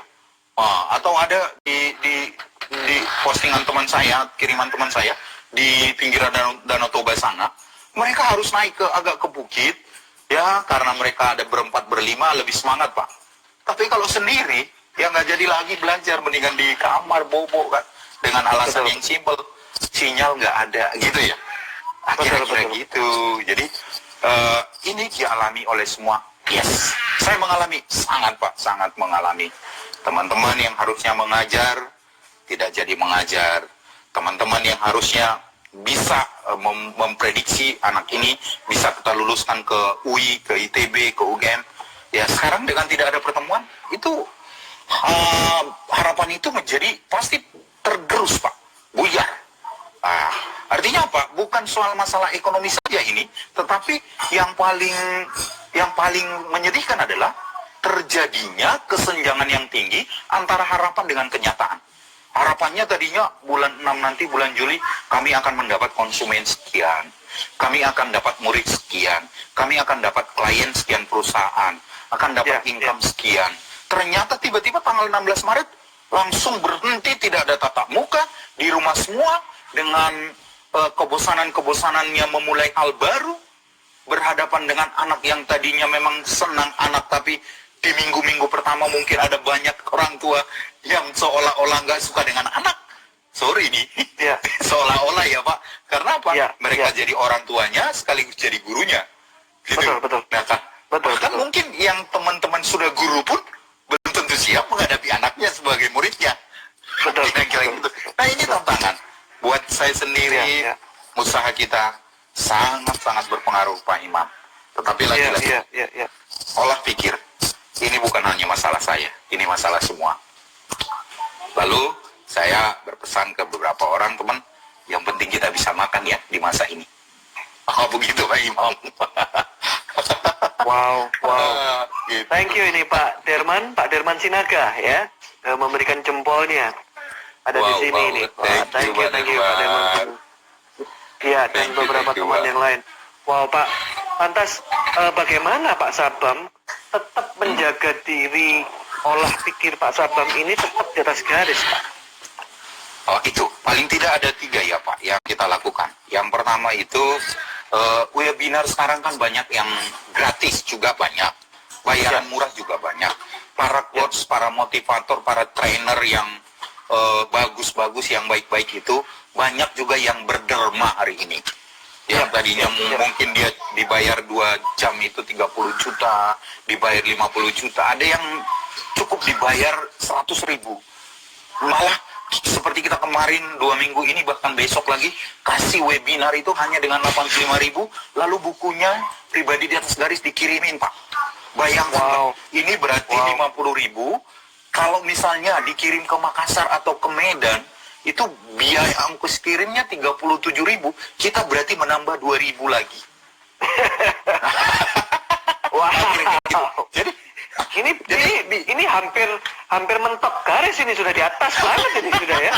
Speaker 2: Atau ada di postingan teman saya, kiriman teman saya di pinggiran Danau Toba sana, mereka harus naik agak ke bukit, ya karena mereka ada berempat berlima lebih semangat Pak. Tapi kalau sendiri, ya nggak jadi lagi belajar, mendingan di kamar bobo kan, dengan alasan yang simpel, sinyal nggak ada gitu ya. Kira-kira gitu. Jadi ini dialami oleh semua. Yes, saya mengalami sangat mengalami. Teman-teman yang harusnya mengajar tidak jadi mengajar. Teman-teman yang harusnya bisa memprediksi anak ini bisa kita luluskan ke UI, ke ITB, ke UGM. Ya sekarang dengan tidak ada pertemuan itu harapan itu menjadi pasti tergerus Pak, buyar. Artinya apa? Bukan soal masalah ekonomi saja ini, tetapi yang paling menyedihkan adalah terjadinya kesenjangan yang tinggi antara harapan dengan kenyataan. Harapannya tadinya bulan 6 nanti, bulan Juli, kami akan mendapat konsumen sekian, kami akan dapat murid sekian, kami akan dapat klien sekian perusahaan, akan dapat income sekian. Ternyata tiba-tiba tanggal 16 Maret langsung berhenti, tidak ada tatap muka, di rumah semua, dengan kebosanan-kebosanannya memulai hal baru, berhadapan dengan anak yang tadinya memang senang anak, tapi di minggu-minggu pertama mungkin ada banyak orang tua yang seolah-olah nggak suka dengan anak. Sorry nih, seolah-olah ya Pak. Karena apa? Mereka jadi orang tuanya sekaligus jadi gurunya. Gitu.
Speaker 1: Betul.
Speaker 2: Nah, bahkan mungkin yang teman-teman sudah guru pun belum tentu siap menghadapi anaknya sebagai muridnya.
Speaker 1: Betul.
Speaker 2: Kira-kira gitu. Nah, ini tantangan. Buat saya sendiri, usaha kita sangat-sangat berpengaruh Pak Imam. Tetapi lagi-lagi, olah pikir. Ini bukan hanya masalah saya, ini masalah semua. Lalu saya berpesan ke beberapa orang teman, yang penting kita bisa makan ya di masa ini. Oh begitu Pak Imam.
Speaker 1: Wow.
Speaker 2: Gitu.
Speaker 1: Thank you ini Pak Derman Sinaga ya, memberikan jempolnya. Ada di sini ini. Thank you Pak Derman. Iya, dan beberapa teman yang lain. Wow Pak, lantas bagaimana Pak Sabam tetap menjaga diri, olah pikir Pak Sabam ini tetap di atas garis Pak?
Speaker 2: Oh itu, paling tidak ada 3 ya Pak yang kita lakukan. Yang pertama itu, webinar sekarang kan banyak yang gratis juga banyak. Bayaran murah juga banyak. Para coach, para motivator, para trainer yang bagus-bagus, yang baik-baik itu, banyak juga yang berderma hari ini. Yang tadinya mungkin dia dibayar 2 jam itu 30 juta, dibayar 50 juta. Ada yang cukup dibayar 100 ribu. Malah seperti kita kemarin 2 minggu ini, bahkan besok lagi kasih webinar itu hanya dengan 85 ribu, lalu bukunya pribadi di atas garis dikirimin Pak. Bayangkan, ini berarti 50 ribu, kalau misalnya dikirim ke Makassar atau ke Medan, itu biaya ongkos kirimnya 37 ribu, kita berarti menambah 2 ribu lagi. Jadi ini hampir mentok garis, ini sudah di atas banget ini sudah ya.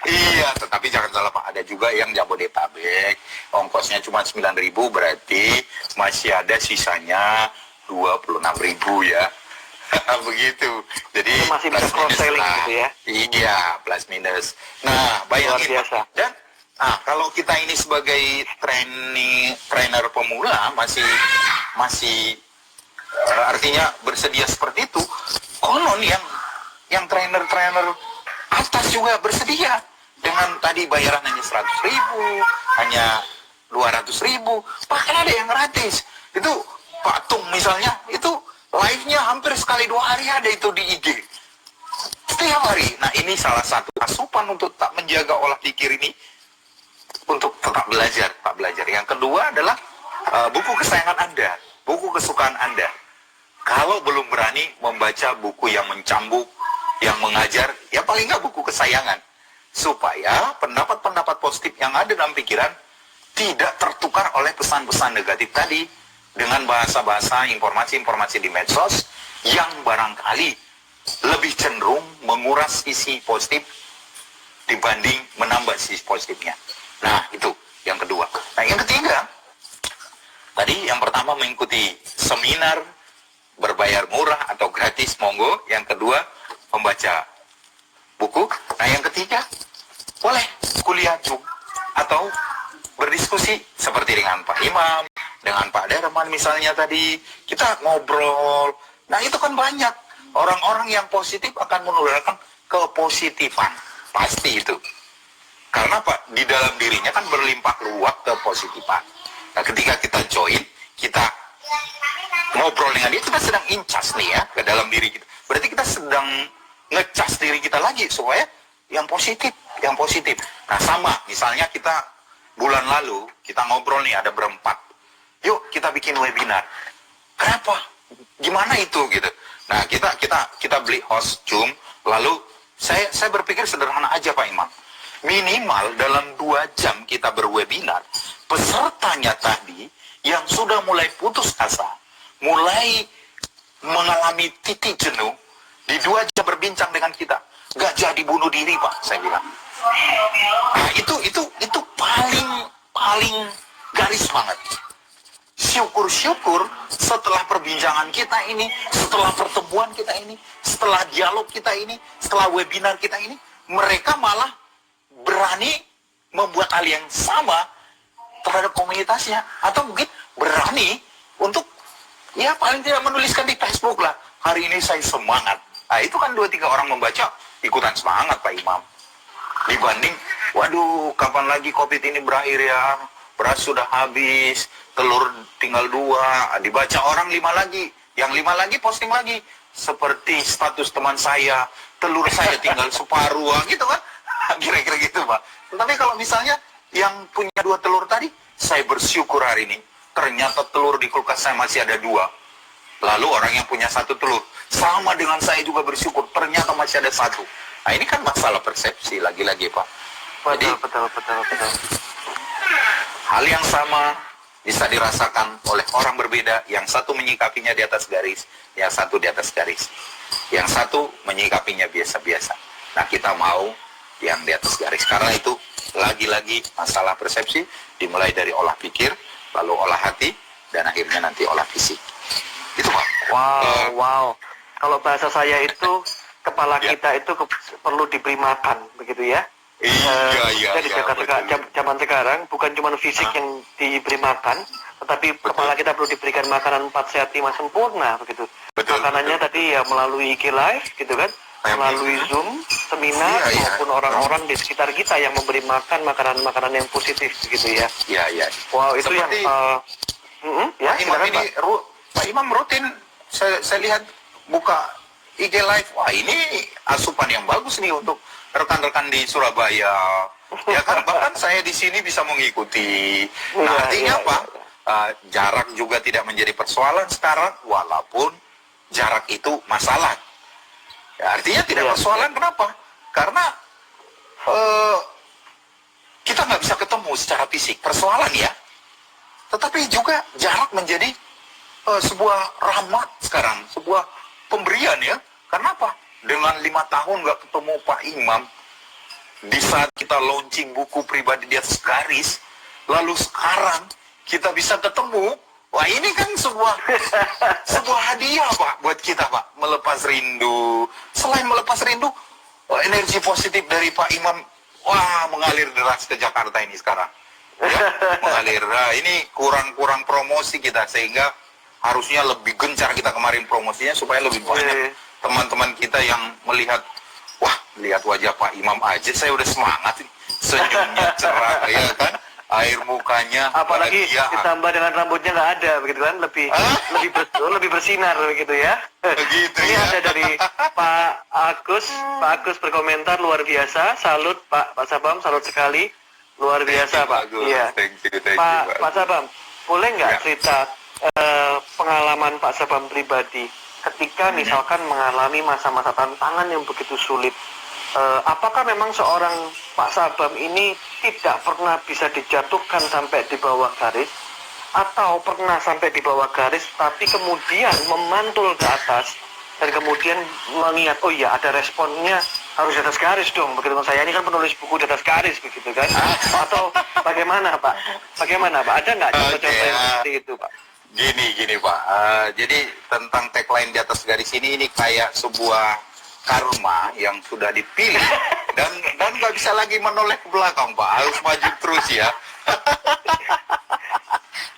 Speaker 2: Iya, tetapi jangan salah Pak, ada juga yang Jabodetabek, ongkosnya cuma 9 ribu, berarti masih ada sisanya 26 ribu ya. Begitu. Jadi
Speaker 1: itu masih bisa cross selling gitu ya.
Speaker 2: Iya, plus minus. Nah, bayangin Pak. Dan kalau kita ini sebagai trainer pemula masih artinya bersedia seperti itu, konon yang trainer atas juga bersedia dengan tadi bayaran hanya 100 ribu, hanya 200 ribu, bahkan ada yang gratis. Itu Pak Tung misalnya, itu live-nya hampir sekali 2 hari ada itu di IG. Setiap hari. Nah ini salah satu asupan untuk tak menjaga olah pikir ini, untuk tetap belajar, Pak belajar. Yang kedua adalah buku kesayangan Anda, buku kesukaan Anda. Kalau belum berani membaca buku yang mencambuk, yang mengajar, ya paling nggak buku kesayangan. Supaya pendapat-pendapat positif yang ada dalam pikiran tidak tertukar oleh pesan-pesan negatif tadi dengan bahasa-bahasa, informasi-informasi di medsos yang barangkali lebih cenderung menguras sisi positif dibanding menambah sisi positifnya. Nah, itu yang kedua. Nah, yang ketiga, tadi yang pertama mengikuti seminar berbayar murah atau gratis, monggo. Yang kedua, membaca buku. Nah, yang ketiga, boleh kuliah Zoom atau berdiskusi seperti dengan Pak Imam, dengan Pak Derman misalnya tadi, kita ngobrol. Nah, itu kan banyak. Orang-orang yang positif akan menularkan kepositifan. Pasti itu. Karena Pak, di dalam dirinya kan berlimpah ruah kepositifan. Nah, ketika kita join, kita ngobrol dengan dia, kita sedang incas nih ya, ke dalam diri kita. Berarti kita sedang ngecas diri kita lagi, supaya yang positif. Nah, sama, misalnya kita bulan lalu, kita ngobrol nih, ada berempat. Yuk, kita bikin webinar. Kenapa? Gimana itu, gitu. Nah, kita beli host Zoom, lalu saya berpikir sederhana aja Pak Imam. Minimal dalam 2 jam kita berwebinar, pesertanya tadi yang sudah mulai putus asa, mulai mengalami titik jenuh, di 2 jam berbincang dengan kita, nggak jadi bunuh diri, Pak, saya bilang. Nah, itu paling garis banget. Syukur-syukur setelah perbincangan kita ini, setelah pertemuan kita ini, setelah dialog kita ini, setelah webinar kita ini, mereka malah berani membuat hal yang sama terhadap komunitasnya, atau mungkin berani untuk ya paling tidak menuliskan di Facebook lah, hari ini saya semangat. Nah, itu kan 2-3 orang membaca ikutan semangat, Pak Imam. Dibanding, waduh, kapan lagi COVID ini berakhir ya, beras sudah habis, telur tinggal 2, dibaca orang 5 lagi, yang 5 lagi posting lagi, seperti status teman saya, telur saya tinggal separuh, gitu kan, kira-kira gitu, Pak. Tapi kalau misalnya yang punya 2 telur tadi, saya bersyukur hari ini, ternyata telur di kulkas saya masih ada 2. Lalu orang yang punya 1 telur, sama dengan saya juga bersyukur, ternyata masih ada 1. Nah, ini kan masalah persepsi lagi-lagi, Pak. Jadi,
Speaker 1: Betul.
Speaker 2: hal yang sama bisa dirasakan oleh orang berbeda, yang satu menyikapinya di atas garis, yang satu di atas garis. Yang satu menyikapinya biasa-biasa. Nah, kita mau yang di atas garis. Karena itu, lagi-lagi masalah persepsi, dimulai dari olah pikir, lalu olah hati, dan akhirnya nanti olah fisik. Itu, Pak.
Speaker 1: Wow. Kalau bahasa saya itu, kepala
Speaker 2: Ya.
Speaker 1: kita itu perlu diberi makan, begitu ya?
Speaker 2: Iya,
Speaker 1: Jadi zaman sekarang bukan cuma fisik yang diberi makan, tetapi kepala kita perlu diberikan makanan 4 sehat 5 sempurna, begitu. Makanannya tadi ya melalui IG Live, gitu kan? Melalui Zoom, seminar, maupun orang-orang di sekitar kita yang memberi makan makanan-makanan yang positif, begitu ya?
Speaker 2: Iya.
Speaker 1: Wow, itu
Speaker 2: Seperti,
Speaker 1: ya,
Speaker 2: Pak Imam
Speaker 1: silakan,
Speaker 2: ini,
Speaker 1: Pak.
Speaker 2: Pak Imam rutin, saya lihat buka IG Live, wah ini asupan yang bagus nih untuk rekan-rekan di Surabaya. Ya kan, bahkan saya di sini bisa mengikuti. Nah, artinya apa? Jarak juga tidak menjadi persoalan sekarang, walaupun jarak itu masalah. Ya, artinya tidak persoalan, kenapa? Karena kita nggak bisa ketemu secara fisik, persoalan ya. Tetapi juga jarak menjadi sebuah rahmat sekarang, sebuah pemberian ya. Kenapa? Dengan 5 tahun nggak ketemu Pak Imam, di saat kita launching buku pribadi di atas garis, lalu sekarang kita bisa ketemu, wah ini kan sebuah hadiah, Pak, buat kita, Pak. Melepas rindu. Selain melepas rindu, energi positif dari Pak Imam, wah mengalir deras ke Jakarta ini sekarang. Ya, mengalir. Nah, ini kurang promosi kita, sehingga harusnya lebih gencar kita kemarin promosinya supaya lebih banyak teman-teman kita yang melihat, wah, lihat wajah Pak Imam aja saya udah semangat, senyumnya cerah, ya kan, air mukanya
Speaker 1: apalagi
Speaker 2: bahagia.
Speaker 1: ditambah dengan rambutnya nggak ada, begitu kan, lebih bersinar, begitu ya.
Speaker 2: Begitu
Speaker 1: Ini
Speaker 2: ya.
Speaker 1: ada dari Pak Agus berkomentar, luar biasa, salut Pak Sabam, salut sekali, luar biasa Pak. Iya.
Speaker 2: Thank you,
Speaker 1: Pak Sabam, boleh nggak
Speaker 2: Ya.
Speaker 1: cerita pengalaman Pak Sabam pribadi ketika misalkan mengalami masa-masa tantangan yang begitu sulit? Apakah memang seorang Pak Sabam ini tidak pernah bisa dijatuhkan sampai di bawah garis, atau pernah sampai di bawah garis tapi kemudian memantul ke atas dan kemudian mengingat, oh iya ada responnya, harus di atas garis dong, begitu. Saya ini kan penulis buku di atas garis, begitu kan? Atau bagaimana Pak? Ada nggak contoh-contoh yang seperti itu, Pak?
Speaker 2: Gini Pak, jadi tentang tagline di atas garis ini kayak sebuah karma yang sudah dipilih dan nggak bisa lagi menoleh ke belakang, Pak, harus maju terus ya.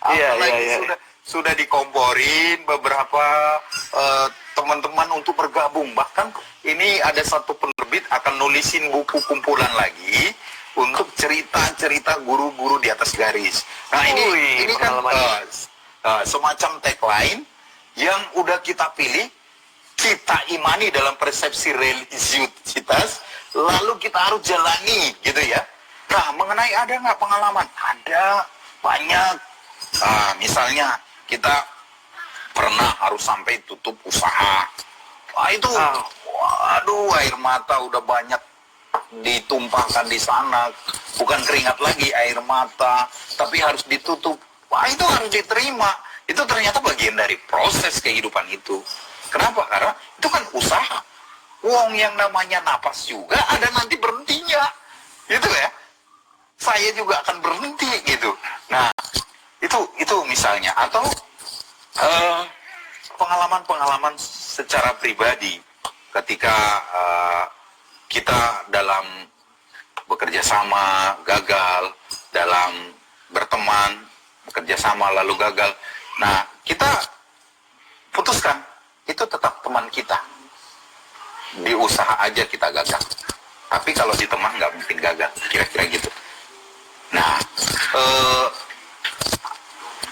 Speaker 2: Apalagi sudah dikomporin beberapa teman-teman untuk bergabung, bahkan ini ada satu penerbit akan nulisin buku kumpulan lagi untuk cerita-cerita guru-guru di atas garis. Nah ini kan semacam tagline yang udah kita pilih, kita imani dalam persepsi religiusitas, lalu kita harus jalani, gitu ya. Nah, mengenai ada nggak pengalaman? Ada, banyak. Misalnya kita pernah harus sampai tutup usaha. Wah itu, waduh, air mata udah banyak ditumpahkan di sana, bukan keringat lagi, air mata, tapi harus ditutup. Wah, itu harus diterima. Itu ternyata bagian dari proses kehidupan itu. Kenapa? Karena itu kan usaha. Wong yang namanya napas juga ada nanti berhentinya. Gitu ya. Saya juga akan berhenti gitu. Nah, itu misalnya. Atau pengalaman-pengalaman secara pribadi ketika kita dalam bekerja sama gagal, dalam berteman bekerja sama lalu gagal. Nah, kita putuskan itu tetap teman kita. Di usaha aja kita gagal. Tapi kalau di teman nggak mungkin gagal. Kira-kira gitu. Nah,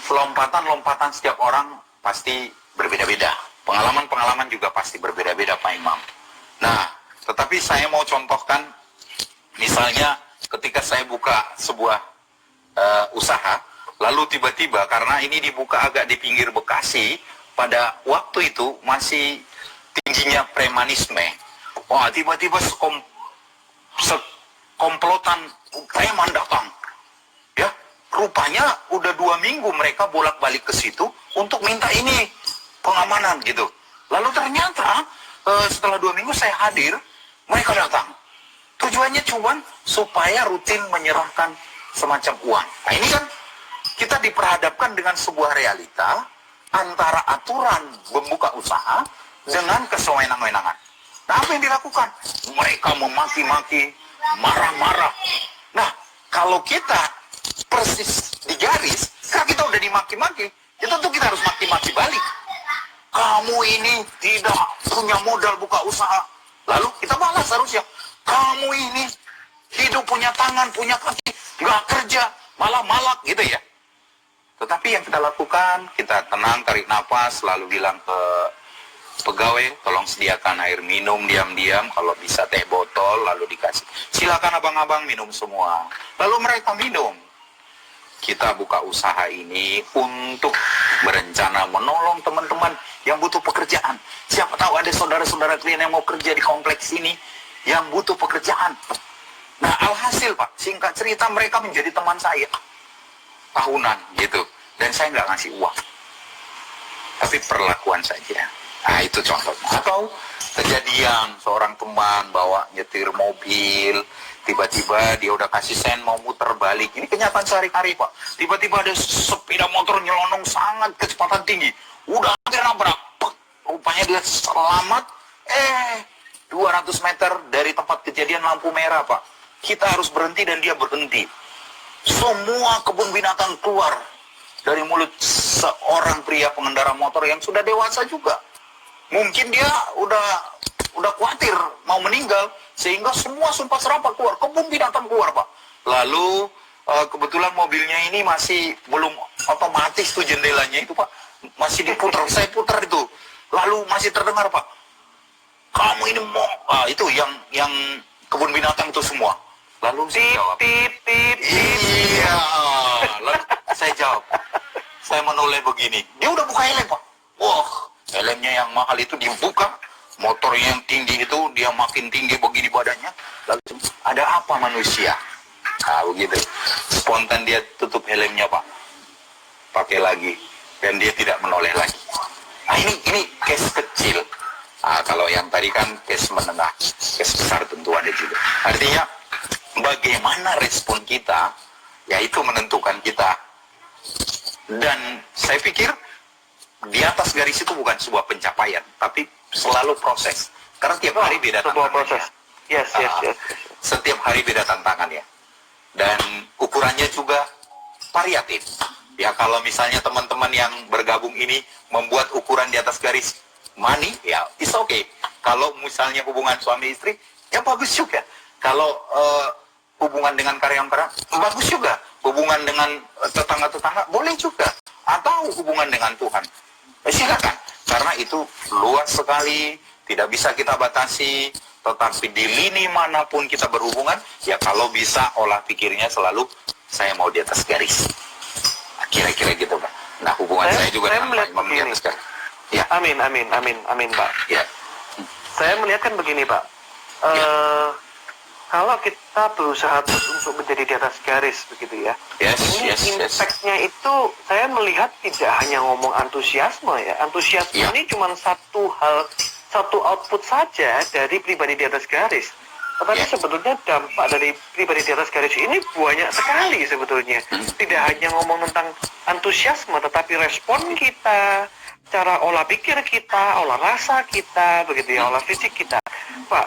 Speaker 2: lompatan-lompatan setiap orang pasti berbeda-beda. Pengalaman-pengalaman juga pasti berbeda-beda, Pak Imam. Nah, tetapi saya mau contohkan, misalnya ketika saya buka sebuah usaha, lalu tiba-tiba karena ini dibuka agak di pinggir Bekasi, pada waktu itu masih tingginya premanisme. Wah, tiba-tiba sekomplotan preman datang. Ya, rupanya udah 2 minggu mereka bolak-balik ke situ untuk minta ini pengamanan gitu. Lalu ternyata setelah 2 minggu saya hadir, mereka datang. Tujuannya cuma supaya rutin menyerahkan semacam uang. Nah, ini kan kita diperhadapkan dengan sebuah realita antara aturan membuka usaha dengan kesewenang-wenangan. Nah, apa yang dilakukan? Mereka memaki-maki, marah-marah. Nah, kalau kita persis di garis, karena kita udah dimaki-maki, ya tentu kita harus maki-maki balik. Kamu ini tidak punya modal buka usaha. Lalu kita balas harusnya, kamu ini hidup punya tangan, punya kaki, nggak kerja, malah malak gitu ya. Tetapi yang kita lakukan, kita tenang, tarik nafas, lalu bilang ke pegawai, tolong sediakan air minum diam-diam, kalau bisa teh botol, lalu dikasih. Silakan abang-abang minum semua. Lalu mereka minum. Kita buka usaha ini untuk berencana menolong teman-teman yang butuh pekerjaan. Siapa tahu ada saudara-saudara klien yang mau kerja di kompleks ini, yang butuh pekerjaan. Nah, alhasil Pak, singkat cerita mereka menjadi teman saya. Tahunan gitu. Dan saya nggak ngasih uang. Tapi perlakuan saja. Nah, itu contohnya. Atau kejadian seorang teman bawa nyetir mobil, tiba-tiba dia udah kasih sen mau muter balik. Ini kenyataan sehari-hari Pak. Tiba-tiba ada sepeda motor nyelonong sangat kecepatan tinggi. Udah hampir nabrak. Rupanya dia selamat. 200 meter dari tempat kejadian lampu merah Pak. Kita harus berhenti dan dia berhenti. Semua kebun binatang keluar dari mulut seorang pria pengendara motor yang sudah dewasa juga. Mungkin dia udah khawatir mau meninggal, sehingga semua sumpah serapah keluar, kebun binatang keluar Pak. Lalu kebetulan mobilnya ini masih belum otomatis tuh jendelanya itu Pak, masih diputar, saya putar itu. Lalu masih terdengar Pak, kamu ini mau itu yang kebun binatang itu semua. Lalu saya jawab, iya. Lalu saya jawab, saya menoleh begini, dia udah buka helm Pak. Wah, helmnya yang mahal itu dibuka, motornya yang tinggi itu dia makin tinggi begini badannya. Lalu ada apa manusia? Nah begitu, spontan dia tutup helmnya Pak, pakai lagi, dan dia tidak menoleh lagi. Nah ini case kecil. Nah, kalau yang tadi kan case menengah, case besar tentu ada juga. Artinya bagaimana respon kita, yaitu menentukan kita. Dan saya pikir di atas garis itu bukan sebuah pencapaian, tapi selalu proses. Karena tiap hari beda tantangannya.
Speaker 1: Yes.
Speaker 2: Setiap hari beda tantangannya. Dan ukurannya juga variatif. Ya kalau misalnya teman-teman yang bergabung ini membuat ukuran di atas garis money, ya it's okay. Kalau misalnya hubungan suami istri, ya bagus juga. Kalau hubungan dengan karyawan-karyawan, bagus juga. Hubungan dengan tetangga-tetangga, boleh juga. Atau hubungan dengan Tuhan. Silakan. Karena itu luas sekali, tidak bisa kita batasi. Tetapi di lini manapun kita berhubungan, ya kalau bisa olah pikirnya selalu, saya mau di atas garis. Kira-kira gitu Pak. Nah hubungan saya juga dengan Pak Imam di atas garis. Ya.
Speaker 1: Amin Pak.
Speaker 2: Ya.
Speaker 1: Saya melihat kan begini Pak. kalau kita berusaha terus untuk menjadi di atas garis begitu ya, ini impact-nya itu saya melihat tidak hanya ngomong antusiasme ya. Antusiasme ini cuma satu output saja dari pribadi di atas garis. Tetapi sebetulnya dampak dari pribadi di atas garis ini banyak sekali sebetulnya. Tidak hanya ngomong tentang antusiasme, tetapi respon kita, cara olah pikir kita, olah rasa kita, begitu ya, olah fisik kita. Pak,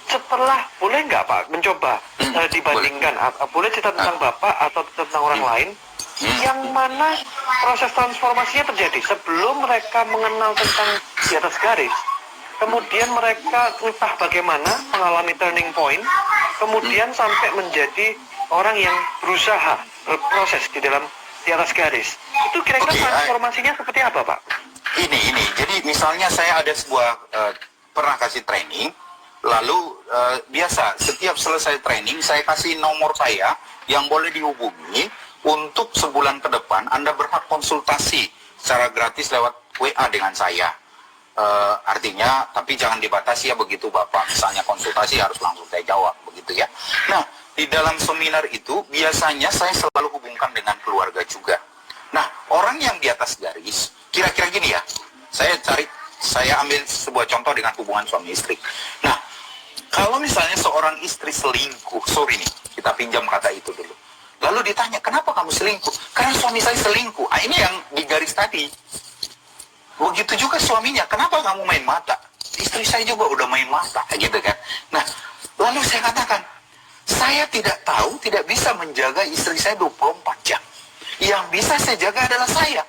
Speaker 1: setelah, boleh nggak Pak mencoba dibandingkan, boleh cerita tentang Bapak atau tentang orang lain, yang mana proses transformasinya terjadi sebelum mereka mengenal tentang di atas garis, kemudian mereka entah bagaimana mengalami turning point, kemudian sampai menjadi orang yang berusaha berproses di dalam di atas garis. Itu kira-kira transformasinya seperti apa Pak?
Speaker 2: Ini. Jadi misalnya saya ada sebuah pernah kasih training, lalu biasa setiap selesai training saya kasih nomor saya yang boleh dihubungi untuk sebulan ke depan Anda berhak konsultasi secara gratis lewat WA dengan saya. Artinya, tapi jangan dibatasi ya begitu Bapak misalnya konsultasi harus langsung saya jawab begitu ya. Nah, di dalam seminar itu biasanya saya selalu hubungkan dengan keluarga juga. Nah, orang yang di atas garis, kira-kira gini ya, saya ambil sebuah contoh dengan hubungan suami istri. Nah, kalau misalnya seorang istri selingkuh, sorry nih, kita pinjam kata itu dulu. Lalu ditanya, kenapa kamu selingkuh? Karena suami saya selingkuh. Ini yang di garis tadi. Begitu juga suaminya, kenapa kamu main mata? Istri saya juga udah main mata, gitu kan. Nah, lalu saya katakan, saya tidak tahu, tidak bisa menjaga istri saya 24 jam. Yang bisa saya jaga adalah saya.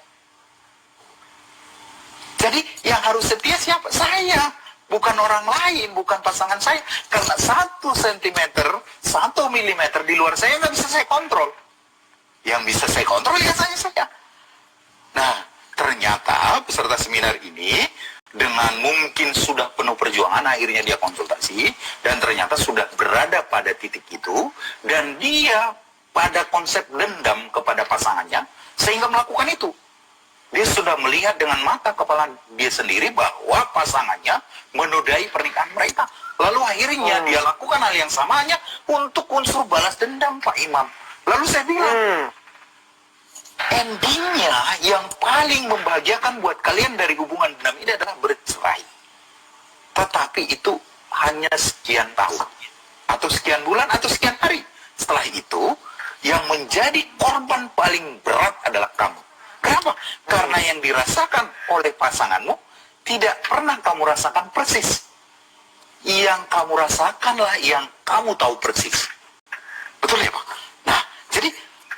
Speaker 2: Jadi, yang harus setia siapa? Saya. Bukan orang lain, bukan pasangan saya. Karena 1 sentimeter, 1 milimeter di luar saya nggak bisa saya kontrol. Yang bisa saya kontrol ya saya. Nah, ternyata peserta seminar ini dengan mungkin sudah penuh perjuangan akhirnya dia konsultasi dan ternyata sudah berada pada titik itu dan dia pada konsep dendam kepada pasangannya sehingga melakukan itu. Dia sudah melihat dengan mata kepala dia sendiri bahwa pasangannya menodai pernikahan mereka. Lalu akhirnya dia lakukan hal yang samanya untuk unsur balas dendam Pak Imam. Lalu saya bilang, endingnya yang paling membahagiakan buat kalian dari hubungan dendam ini adalah bercerai. Tetapi itu hanya sekian tahun, atau sekian bulan, atau sekian hari. Setelah itu, yang menjadi korban paling berat adalah kamu. Kenapa? Karena yang dirasakan oleh pasanganmu tidak pernah kamu rasakan persis. Yang kamu rasakanlah yang kamu tahu persis. Betul ya Pak? Nah, jadi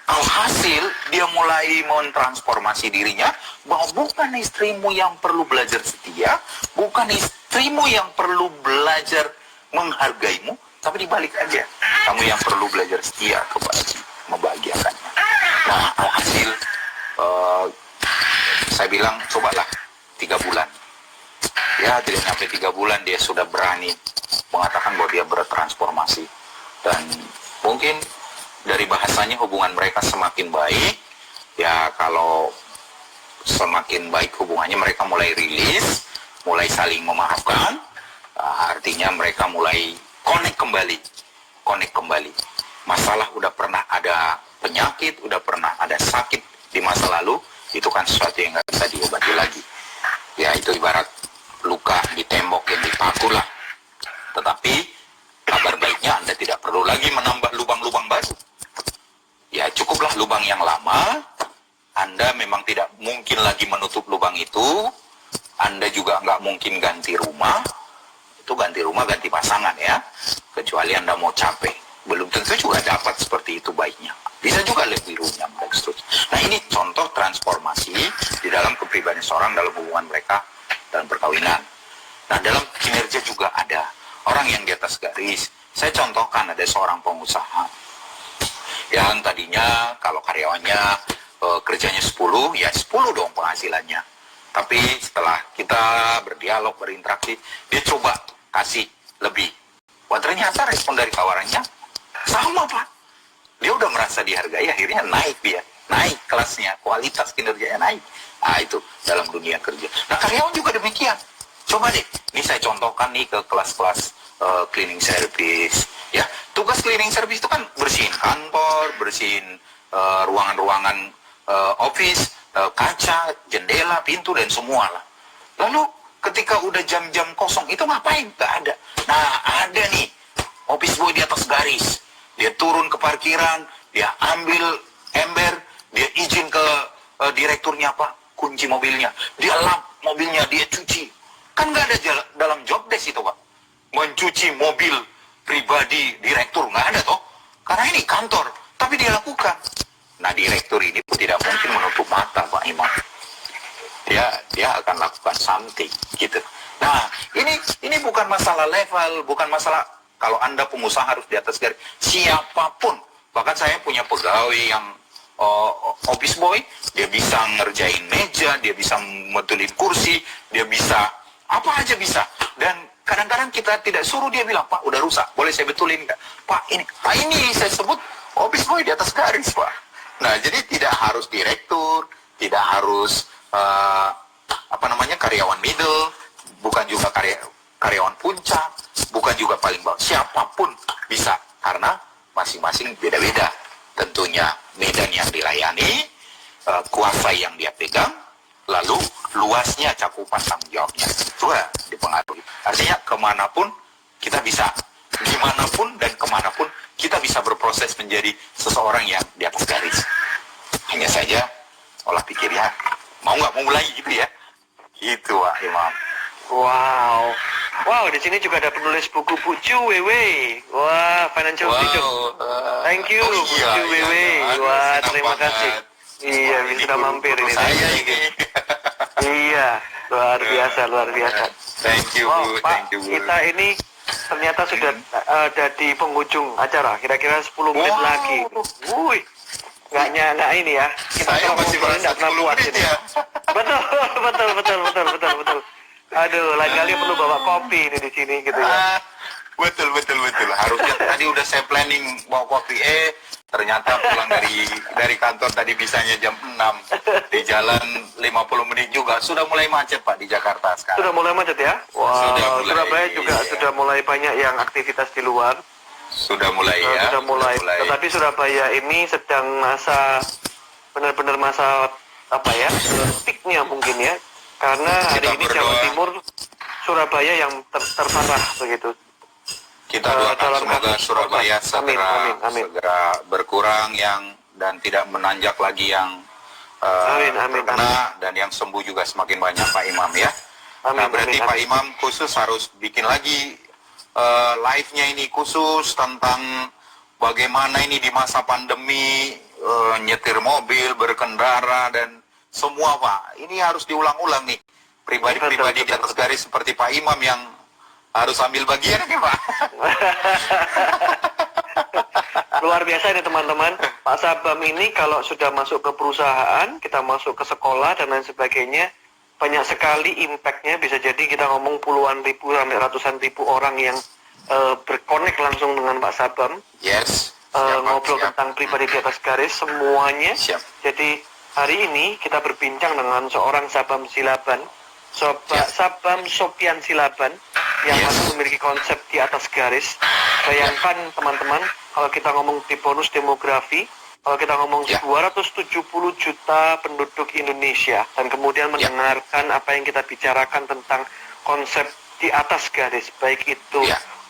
Speaker 2: alhasil dia mulai mentransformasi dirinya bahwa bukan istrimu yang perlu belajar setia, bukan istrimu yang perlu belajar menghargaimu, tapi dibalik aja. Kamu yang perlu belajar setia kepada membahagiakannya. Nah, alhasil saya bilang cobalah 3 bulan. Ya, tidak sampai 3 bulan dia sudah berani mengatakan bahwa dia bertransformasi. Dan mungkin dari bahasanya hubungan mereka semakin baik. Ya, kalau semakin baik hubungannya mereka mulai rilis, mulai saling memaafkan. Artinya mereka mulai connect kembali. Masalah udah pernah ada penyakit, udah pernah ada sakit di masa lalu, itu kan sesuatu yang nggak bisa diobati lagi. Ya, itu ibarat luka di tembok yang dipaku lah. Tetapi kabar baiknya Anda tidak perlu lagi menambah lubang-lubang baru. Ya, cukuplah lubang yang lama. Anda memang tidak mungkin lagi menutup lubang itu. Anda juga nggak mungkin ganti rumah. Itu ganti rumah, ganti pasangan ya. Kecuali Anda mau capek. Belum tentu juga dapat seperti itu baiknya. Bisa juga lebih runyam dan seterusnya. Nah, ini contoh transformasi di dalam kepribadian seorang dalam hubungan mereka dalam perkawinan. Nah, dalam kinerja juga ada orang yang di atas garis. Saya contohkan ada seorang pengusaha yang tadinya kalau karyawannya kerjanya 10, ya 10 dong penghasilannya. Tapi setelah kita berdialog, berinteraksi, dia coba kasih lebih. Wah, ternyata respon dari kawarannya sama Pak. Dia udah merasa dihargai, akhirnya naik kelasnya, kualitas kinerjanya naik. Itu dalam dunia kerja. Nah, karyawan juga demikian. Coba deh, ini saya contohkan nih ke kelas-kelas cleaning service, Ya, tugas cleaning service itu kan bersihin kantor, bersihin ruangan-ruangan office, kaca, jendela, pintu dan semua lah. Lalu ketika udah jam-jam kosong itu ngapain? Gak ada. Nah, ada nih office boy di atas garis. Dia turun ke parkiran, dia ambil ember, dia izin ke direkturnya, Pak, kunci mobilnya. Dia lap mobilnya, dia cuci. Kan gak ada dalam job desk itu, Pak. Mencuci mobil pribadi direktur, nggak ada toh. Karena ini kantor, tapi dia lakukan. Nah, direktur ini pun tidak mungkin menutup mata, Pak Imam. Dia akan lakukan something, gitu. Nah, ini bukan masalah level, bukan masalah kalau Anda pengusaha harus di atas garis. Siapapun, bahkan saya punya pegawai yang office boy, dia bisa ngerjain meja, dia bisa membetulin kursi, dia bisa apa aja bisa. Dan kadang-kadang kita tidak suruh, dia bilang, Pak, udah rusak, boleh saya betulin nggak? Pak, ini saya sebut office boy di atas garis, Pak. Nah, jadi tidak harus direktur, tidak harus karyawan middle, bukan juga karyawan puncak, bukan juga paling bawah. Siapapun bisa, karena masing-masing beda-beda. Tentunya medan yang dilayani, kuasa yang dia pegang, lalu luasnya cakupan tanggung jawabnya itu dipengaruhi. Artinya kemanapun kita bisa, dimanapun dan kemanapun kita bisa berproses menjadi seseorang yang di atas garis. Hanya saja olah pikirnya mau nggak mau mulai gitu ya. Itu Pak Imam.
Speaker 1: Wow, di sini juga ada penulis buku Bucu Wewe. Wah, Financial Freedom. Thank you, Bucu Wewe. Wah, terima kasih. Iya, bisa mampir ini.
Speaker 2: Saya ini.
Speaker 1: Iya, luar biasa.
Speaker 2: Thank you, Bu.
Speaker 1: Pak,
Speaker 2: Thank you, Bu.
Speaker 1: kita ini ternyata sudah ada di penghujung acara. Kira-kira 10 menit lagi. Wuih, nggak ini ya. Kita
Speaker 2: Saya masih merasa 10 menit ya.
Speaker 1: Betul. Aduh, lain kali perlu bawa kopi ini di sini gitu ya.
Speaker 2: Betul. Harusnya tadi udah saya planning bawa kopi. Ternyata pulang dari kantor tadi bisanya jam 6. Di jalan 50 menit juga. Sudah mulai macet, Pak, di Jakarta sekarang.
Speaker 1: Sudah mulai macet ya?
Speaker 2: Sudah mulai,
Speaker 1: Surabaya juga
Speaker 2: iya.
Speaker 1: sudah mulai banyak yang aktivitas di luar.
Speaker 2: Sudah mulai ya.
Speaker 1: Sudah mulai. Tetapi Surabaya ini sedang benar-benar masa apa ya? Peaknya mungkin ya. Karena hari
Speaker 2: Kita
Speaker 1: ini
Speaker 2: berdoa.
Speaker 1: Jawa Timur, Surabaya yang terparah begitu.
Speaker 2: Kita doakan
Speaker 1: dalam
Speaker 2: semoga
Speaker 1: kasus
Speaker 2: Surabaya
Speaker 1: korban. Amin.
Speaker 2: segera berkurang dan tidak menanjak lagi yang
Speaker 1: Amin.
Speaker 2: terkena, dan yang sembuh juga semakin banyak, Pak Imam ya. Nah, berarti Pak Imam khusus harus bikin lagi live-nya ini khusus tentang bagaimana ini di masa pandemi nyetir mobil, berkendara dan semua, Pak. Ini harus diulang-ulang nih. Pribadi-pribadi di atas garis seperti Pak Imam yang harus ambil bagian nih, Pak.
Speaker 1: Luar biasa ini teman-teman. Pak Sabam ini kalau sudah masuk ke perusahaan, kita masuk ke sekolah dan lain sebagainya, banyak sekali impact-nya. Bisa jadi kita ngomong puluhan ribu sampai ratusan ribu orang yang berkonek langsung dengan Pak Sabam.
Speaker 2: Yes.
Speaker 1: Ngobrol tentang pribadi di atas garis semuanya.
Speaker 2: Siap.
Speaker 1: Jadi hari ini kita berbincang dengan seorang Sabam Silaban, Sabam Sopian Silaban yang masih memiliki konsep di atas garis. Bayangkan teman-teman, kalau kita ngomong di bonus demografi, kalau kita ngomong 270 juta penduduk Indonesia dan kemudian mendengarkan apa yang kita bicarakan tentang konsep di atas garis, baik itu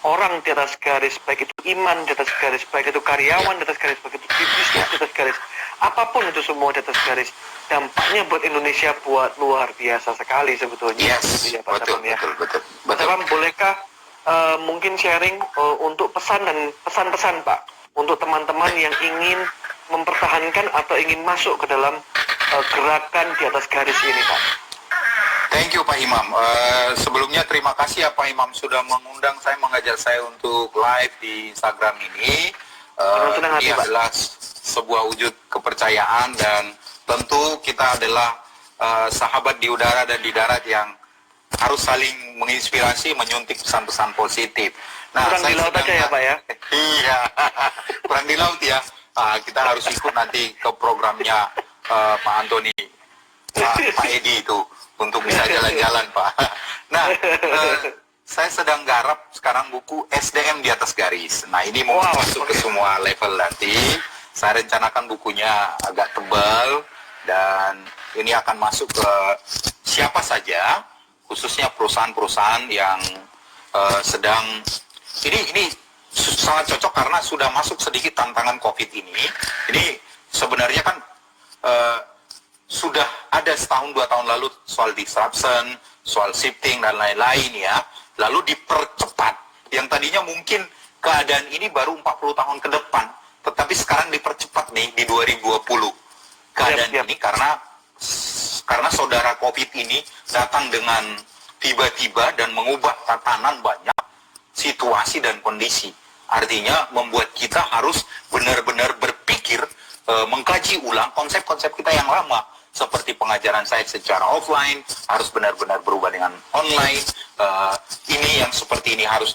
Speaker 1: orang di atas garis, baik itu iman di atas garis, baik itu karyawan di atas garis, baik itu bisnis di atas garis, apapun itu semua di atas garis, dampaknya buat Indonesia buat luar biasa sekali sebetulnya.
Speaker 2: Yes,
Speaker 1: Ya, Pak Sabam, ya.
Speaker 2: betul.
Speaker 1: Pak Sabam, bolehkah mungkin sharing untuk pesan-pesan Pak, untuk teman-teman yang ingin mempertahankan atau ingin masuk ke dalam gerakan di atas garis ini, Pak?
Speaker 2: Thank you, Pak Imam. Sebelumnya terima kasih ya Pak Imam sudah mengundang saya, mengajak saya untuk live di Instagram ini.
Speaker 1: Senang hati,
Speaker 2: Ini
Speaker 1: Pak.
Speaker 2: adalah sebuah wujud kepercayaan, dan tentu kita adalah sahabat di udara dan di darat yang harus saling menginspirasi, menyuntik pesan-pesan positif. Nah,
Speaker 1: kurang di laut aja ya, Pak ya?
Speaker 2: Iya, kurang di laut ya. Kita harus ikut nanti ke programnya Pak Antoni, Pak Edi itu, untuk bisa jalan-jalan, Pak. Nah, Saya sedang garap sekarang buku SDM di atas garis. Nah, ini mau masuk ke semua level nanti. Saya rencanakan bukunya agak tebal dan ini akan masuk ke siapa saja, khususnya perusahaan-perusahaan yang sedang ini sangat cocok karena sudah masuk sedikit tantangan COVID ini. Ini sebenarnya kan sudah ada setahun 2 tahun lalu soal disruption, soal shifting dan lain-lain ya. Lalu dipercepat, yang tadinya mungkin keadaan ini baru 40 tahun ke depan, tetapi sekarang dipercepat nih di 2020. Keadaan ini karena saudara COVID ini datang dengan tiba-tiba dan mengubah tatanan banyak situasi dan kondisi. Artinya membuat kita harus benar-benar berpikir, mengkaji ulang konsep-konsep kita yang lama. Seperti pengajaran saya secara offline harus benar-benar berubah dengan online. Ini yang seperti ini harus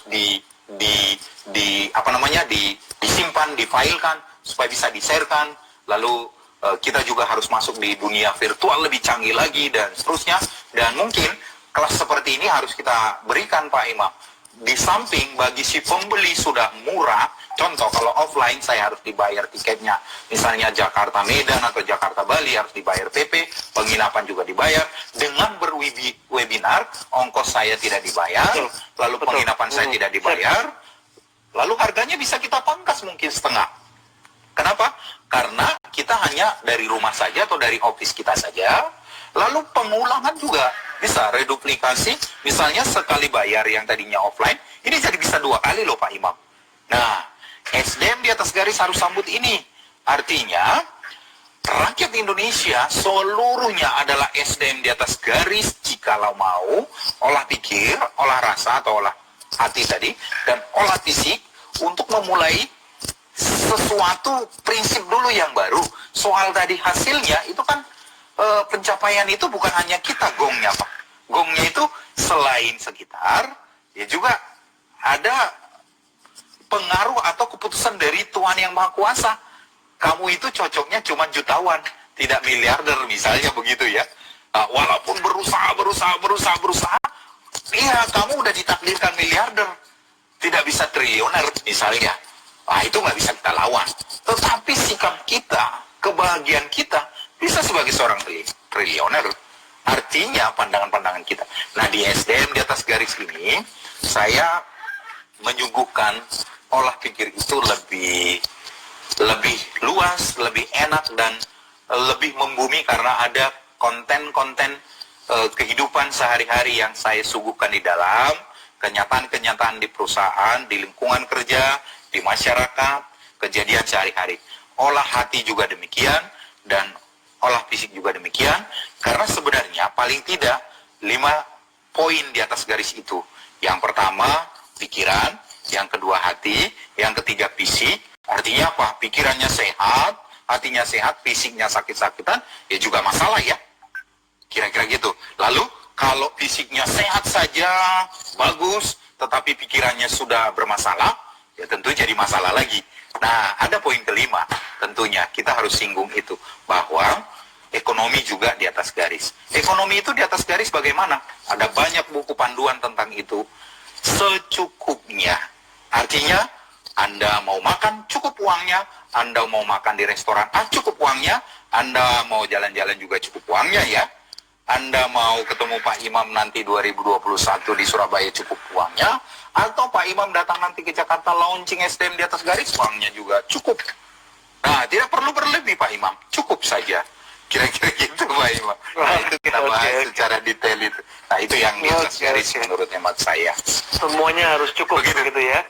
Speaker 2: disimpan, difailkan supaya bisa di-sharekan. Lalu kita juga harus masuk di dunia virtual lebih canggih lagi dan seterusnya. Dan mungkin kelas seperti ini harus kita berikan Pak Imam. Di samping bagi si pembeli sudah murah, contoh kalau offline saya harus dibayar tiketnya, misalnya Jakarta Medan atau Jakarta Bali harus dibayar PP, penginapan juga dibayar. Dengan berwebinar, ongkos saya tidak dibayar, lalu penginapan saya tidak dibayar, lalu harganya bisa kita pangkas mungkin setengah. Kenapa? Karena kita hanya dari rumah saja atau dari office kita saja, lalu pengulangan juga bisa reduplikasi, misalnya sekali bayar yang tadinya offline, ini jadi bisa 2 kali loh Pak Imam. Nah, SDM di atas garis harus sambut ini. Artinya, rakyat Indonesia seluruhnya adalah SDM di atas garis jikalau mau olah pikir, olah rasa atau olah hati tadi, dan olah fisik untuk memulai sesuatu prinsip dulu yang baru. Soal tadi hasilnya itu kan pencapaian itu bukan hanya kita gongnya Pak. Gongnya itu selain sekitar, ya juga ada pengaruh atau keputusan dari Tuhan Yang Maha Kuasa. Kamu itu cocoknya cuma jutawan, tidak miliarder misalnya begitu ya. Walaupun berusaha, iya kamu udah ditakdirkan miliarder, tidak bisa triliuner misalnya. Itu nggak bisa kita lawan. Tetapi sikap kita, kebahagiaan kita, bisa sebagai seorang triliuner. Artinya pandangan-pandangan kita. Nah di SDM di atas garis ini, saya menyuguhkan olah pikir itu lebih luas, lebih enak, dan lebih membumi karena ada konten-konten kehidupan sehari-hari yang saya suguhkan di dalam, kenyataan-kenyataan di perusahaan, di lingkungan kerja, di masyarakat, kejadian sehari-hari. Olah hati juga demikian, dan olah fisik juga demikian, karena sebenarnya paling tidak 5 poin di atas garis itu. Yang pertama, pikiran, yang kedua hati, yang ketiga fisik. Artinya apa? Pikirannya sehat, hatinya sehat, fisiknya sakit-sakitan, ya juga masalah ya. Kira-kira gitu. Lalu, kalau fisiknya sehat saja, bagus, tetapi pikirannya sudah bermasalah, ya tentu jadi masalah lagi. Nah, ada poin kelima, tentunya kita harus singgung itu, bahwa ekonomi juga di atas garis. Ekonomi itu di atas garis bagaimana? Ada banyak buku panduan tentang itu. Secukupnya. Artinya, Anda mau makan, cukup uangnya. Anda mau makan di restoran, cukup uangnya. Anda mau jalan-jalan juga cukup uangnya ya. Anda mau ketemu Pak Imam nanti 2021 di Surabaya, cukup uangnya. Atau Pak Imam datang nanti ke Jakarta launching SDM di atas garis, uangnya juga cukup. Nah, tidak perlu berlebih Pak Imam, cukup saja. Kira-kira gitu Pak Imam. Nah, itu kita bahas secara detail itu. Nah, itu yang di atas garis menurut hemat saya.
Speaker 1: Semuanya harus cukup begitu ya.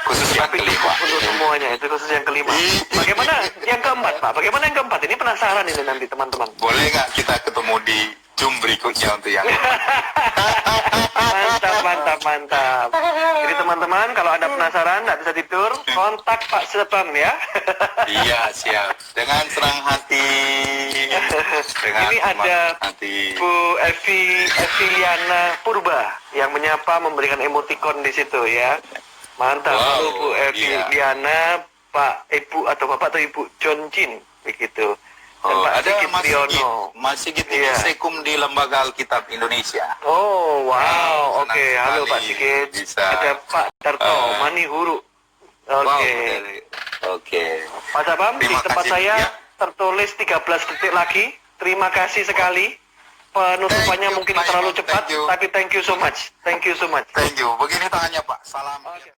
Speaker 2: Khusus yang kelima.
Speaker 1: Untuk semuanya, itu khusus yang kelima. Bagaimana yang keempat Pak? Bagaimana yang keempat? Ini penasaran ini nanti teman-teman.
Speaker 2: Boleh nggak kita ketemu di Zoom berikutnya untuk yang
Speaker 1: Mantap. Jadi teman-teman, kalau ada penasaran, nggak bisa tidur, kontak Pak Sepam ya.
Speaker 2: Iya, siap. Dengan senang hati.
Speaker 1: Ini ada Bu Eviliana Purba yang menyapa, memberikan emoticon di situ ya. Mantap,
Speaker 2: wow,
Speaker 1: Bu Eviliana, Pak Ibu atau Bapak atau Ibu John Jin begitu. dan
Speaker 2: Oh,
Speaker 1: Pak
Speaker 2: ada
Speaker 1: Sigit
Speaker 2: Mas Sigit.
Speaker 1: Priyono.
Speaker 2: Mas Sigit ini
Speaker 1: Iya.
Speaker 2: sekum di Lembaga Alkitab Indonesia.
Speaker 1: Oh, wow.
Speaker 2: Senang
Speaker 1: Oke, halo
Speaker 2: sekali
Speaker 1: Pak Sigit.
Speaker 2: bisa.
Speaker 1: Ada Pak Darto Manihuru. Oke.
Speaker 2: Wow, oke.
Speaker 1: Pak Sabam, di
Speaker 2: Terima
Speaker 1: tempat
Speaker 2: kasih,
Speaker 1: saya
Speaker 2: ya.
Speaker 1: tertulis 13 detik lagi. Terima kasih sekali. Penutupannya
Speaker 2: Thank you,
Speaker 1: mungkin
Speaker 2: Pak
Speaker 1: terlalu
Speaker 2: Imam.
Speaker 1: cepat,
Speaker 2: Thank you.
Speaker 1: tapi thank you so much. Thank you so much.
Speaker 2: Thank you. Begini tangannya Pak. Salam.
Speaker 1: Oke.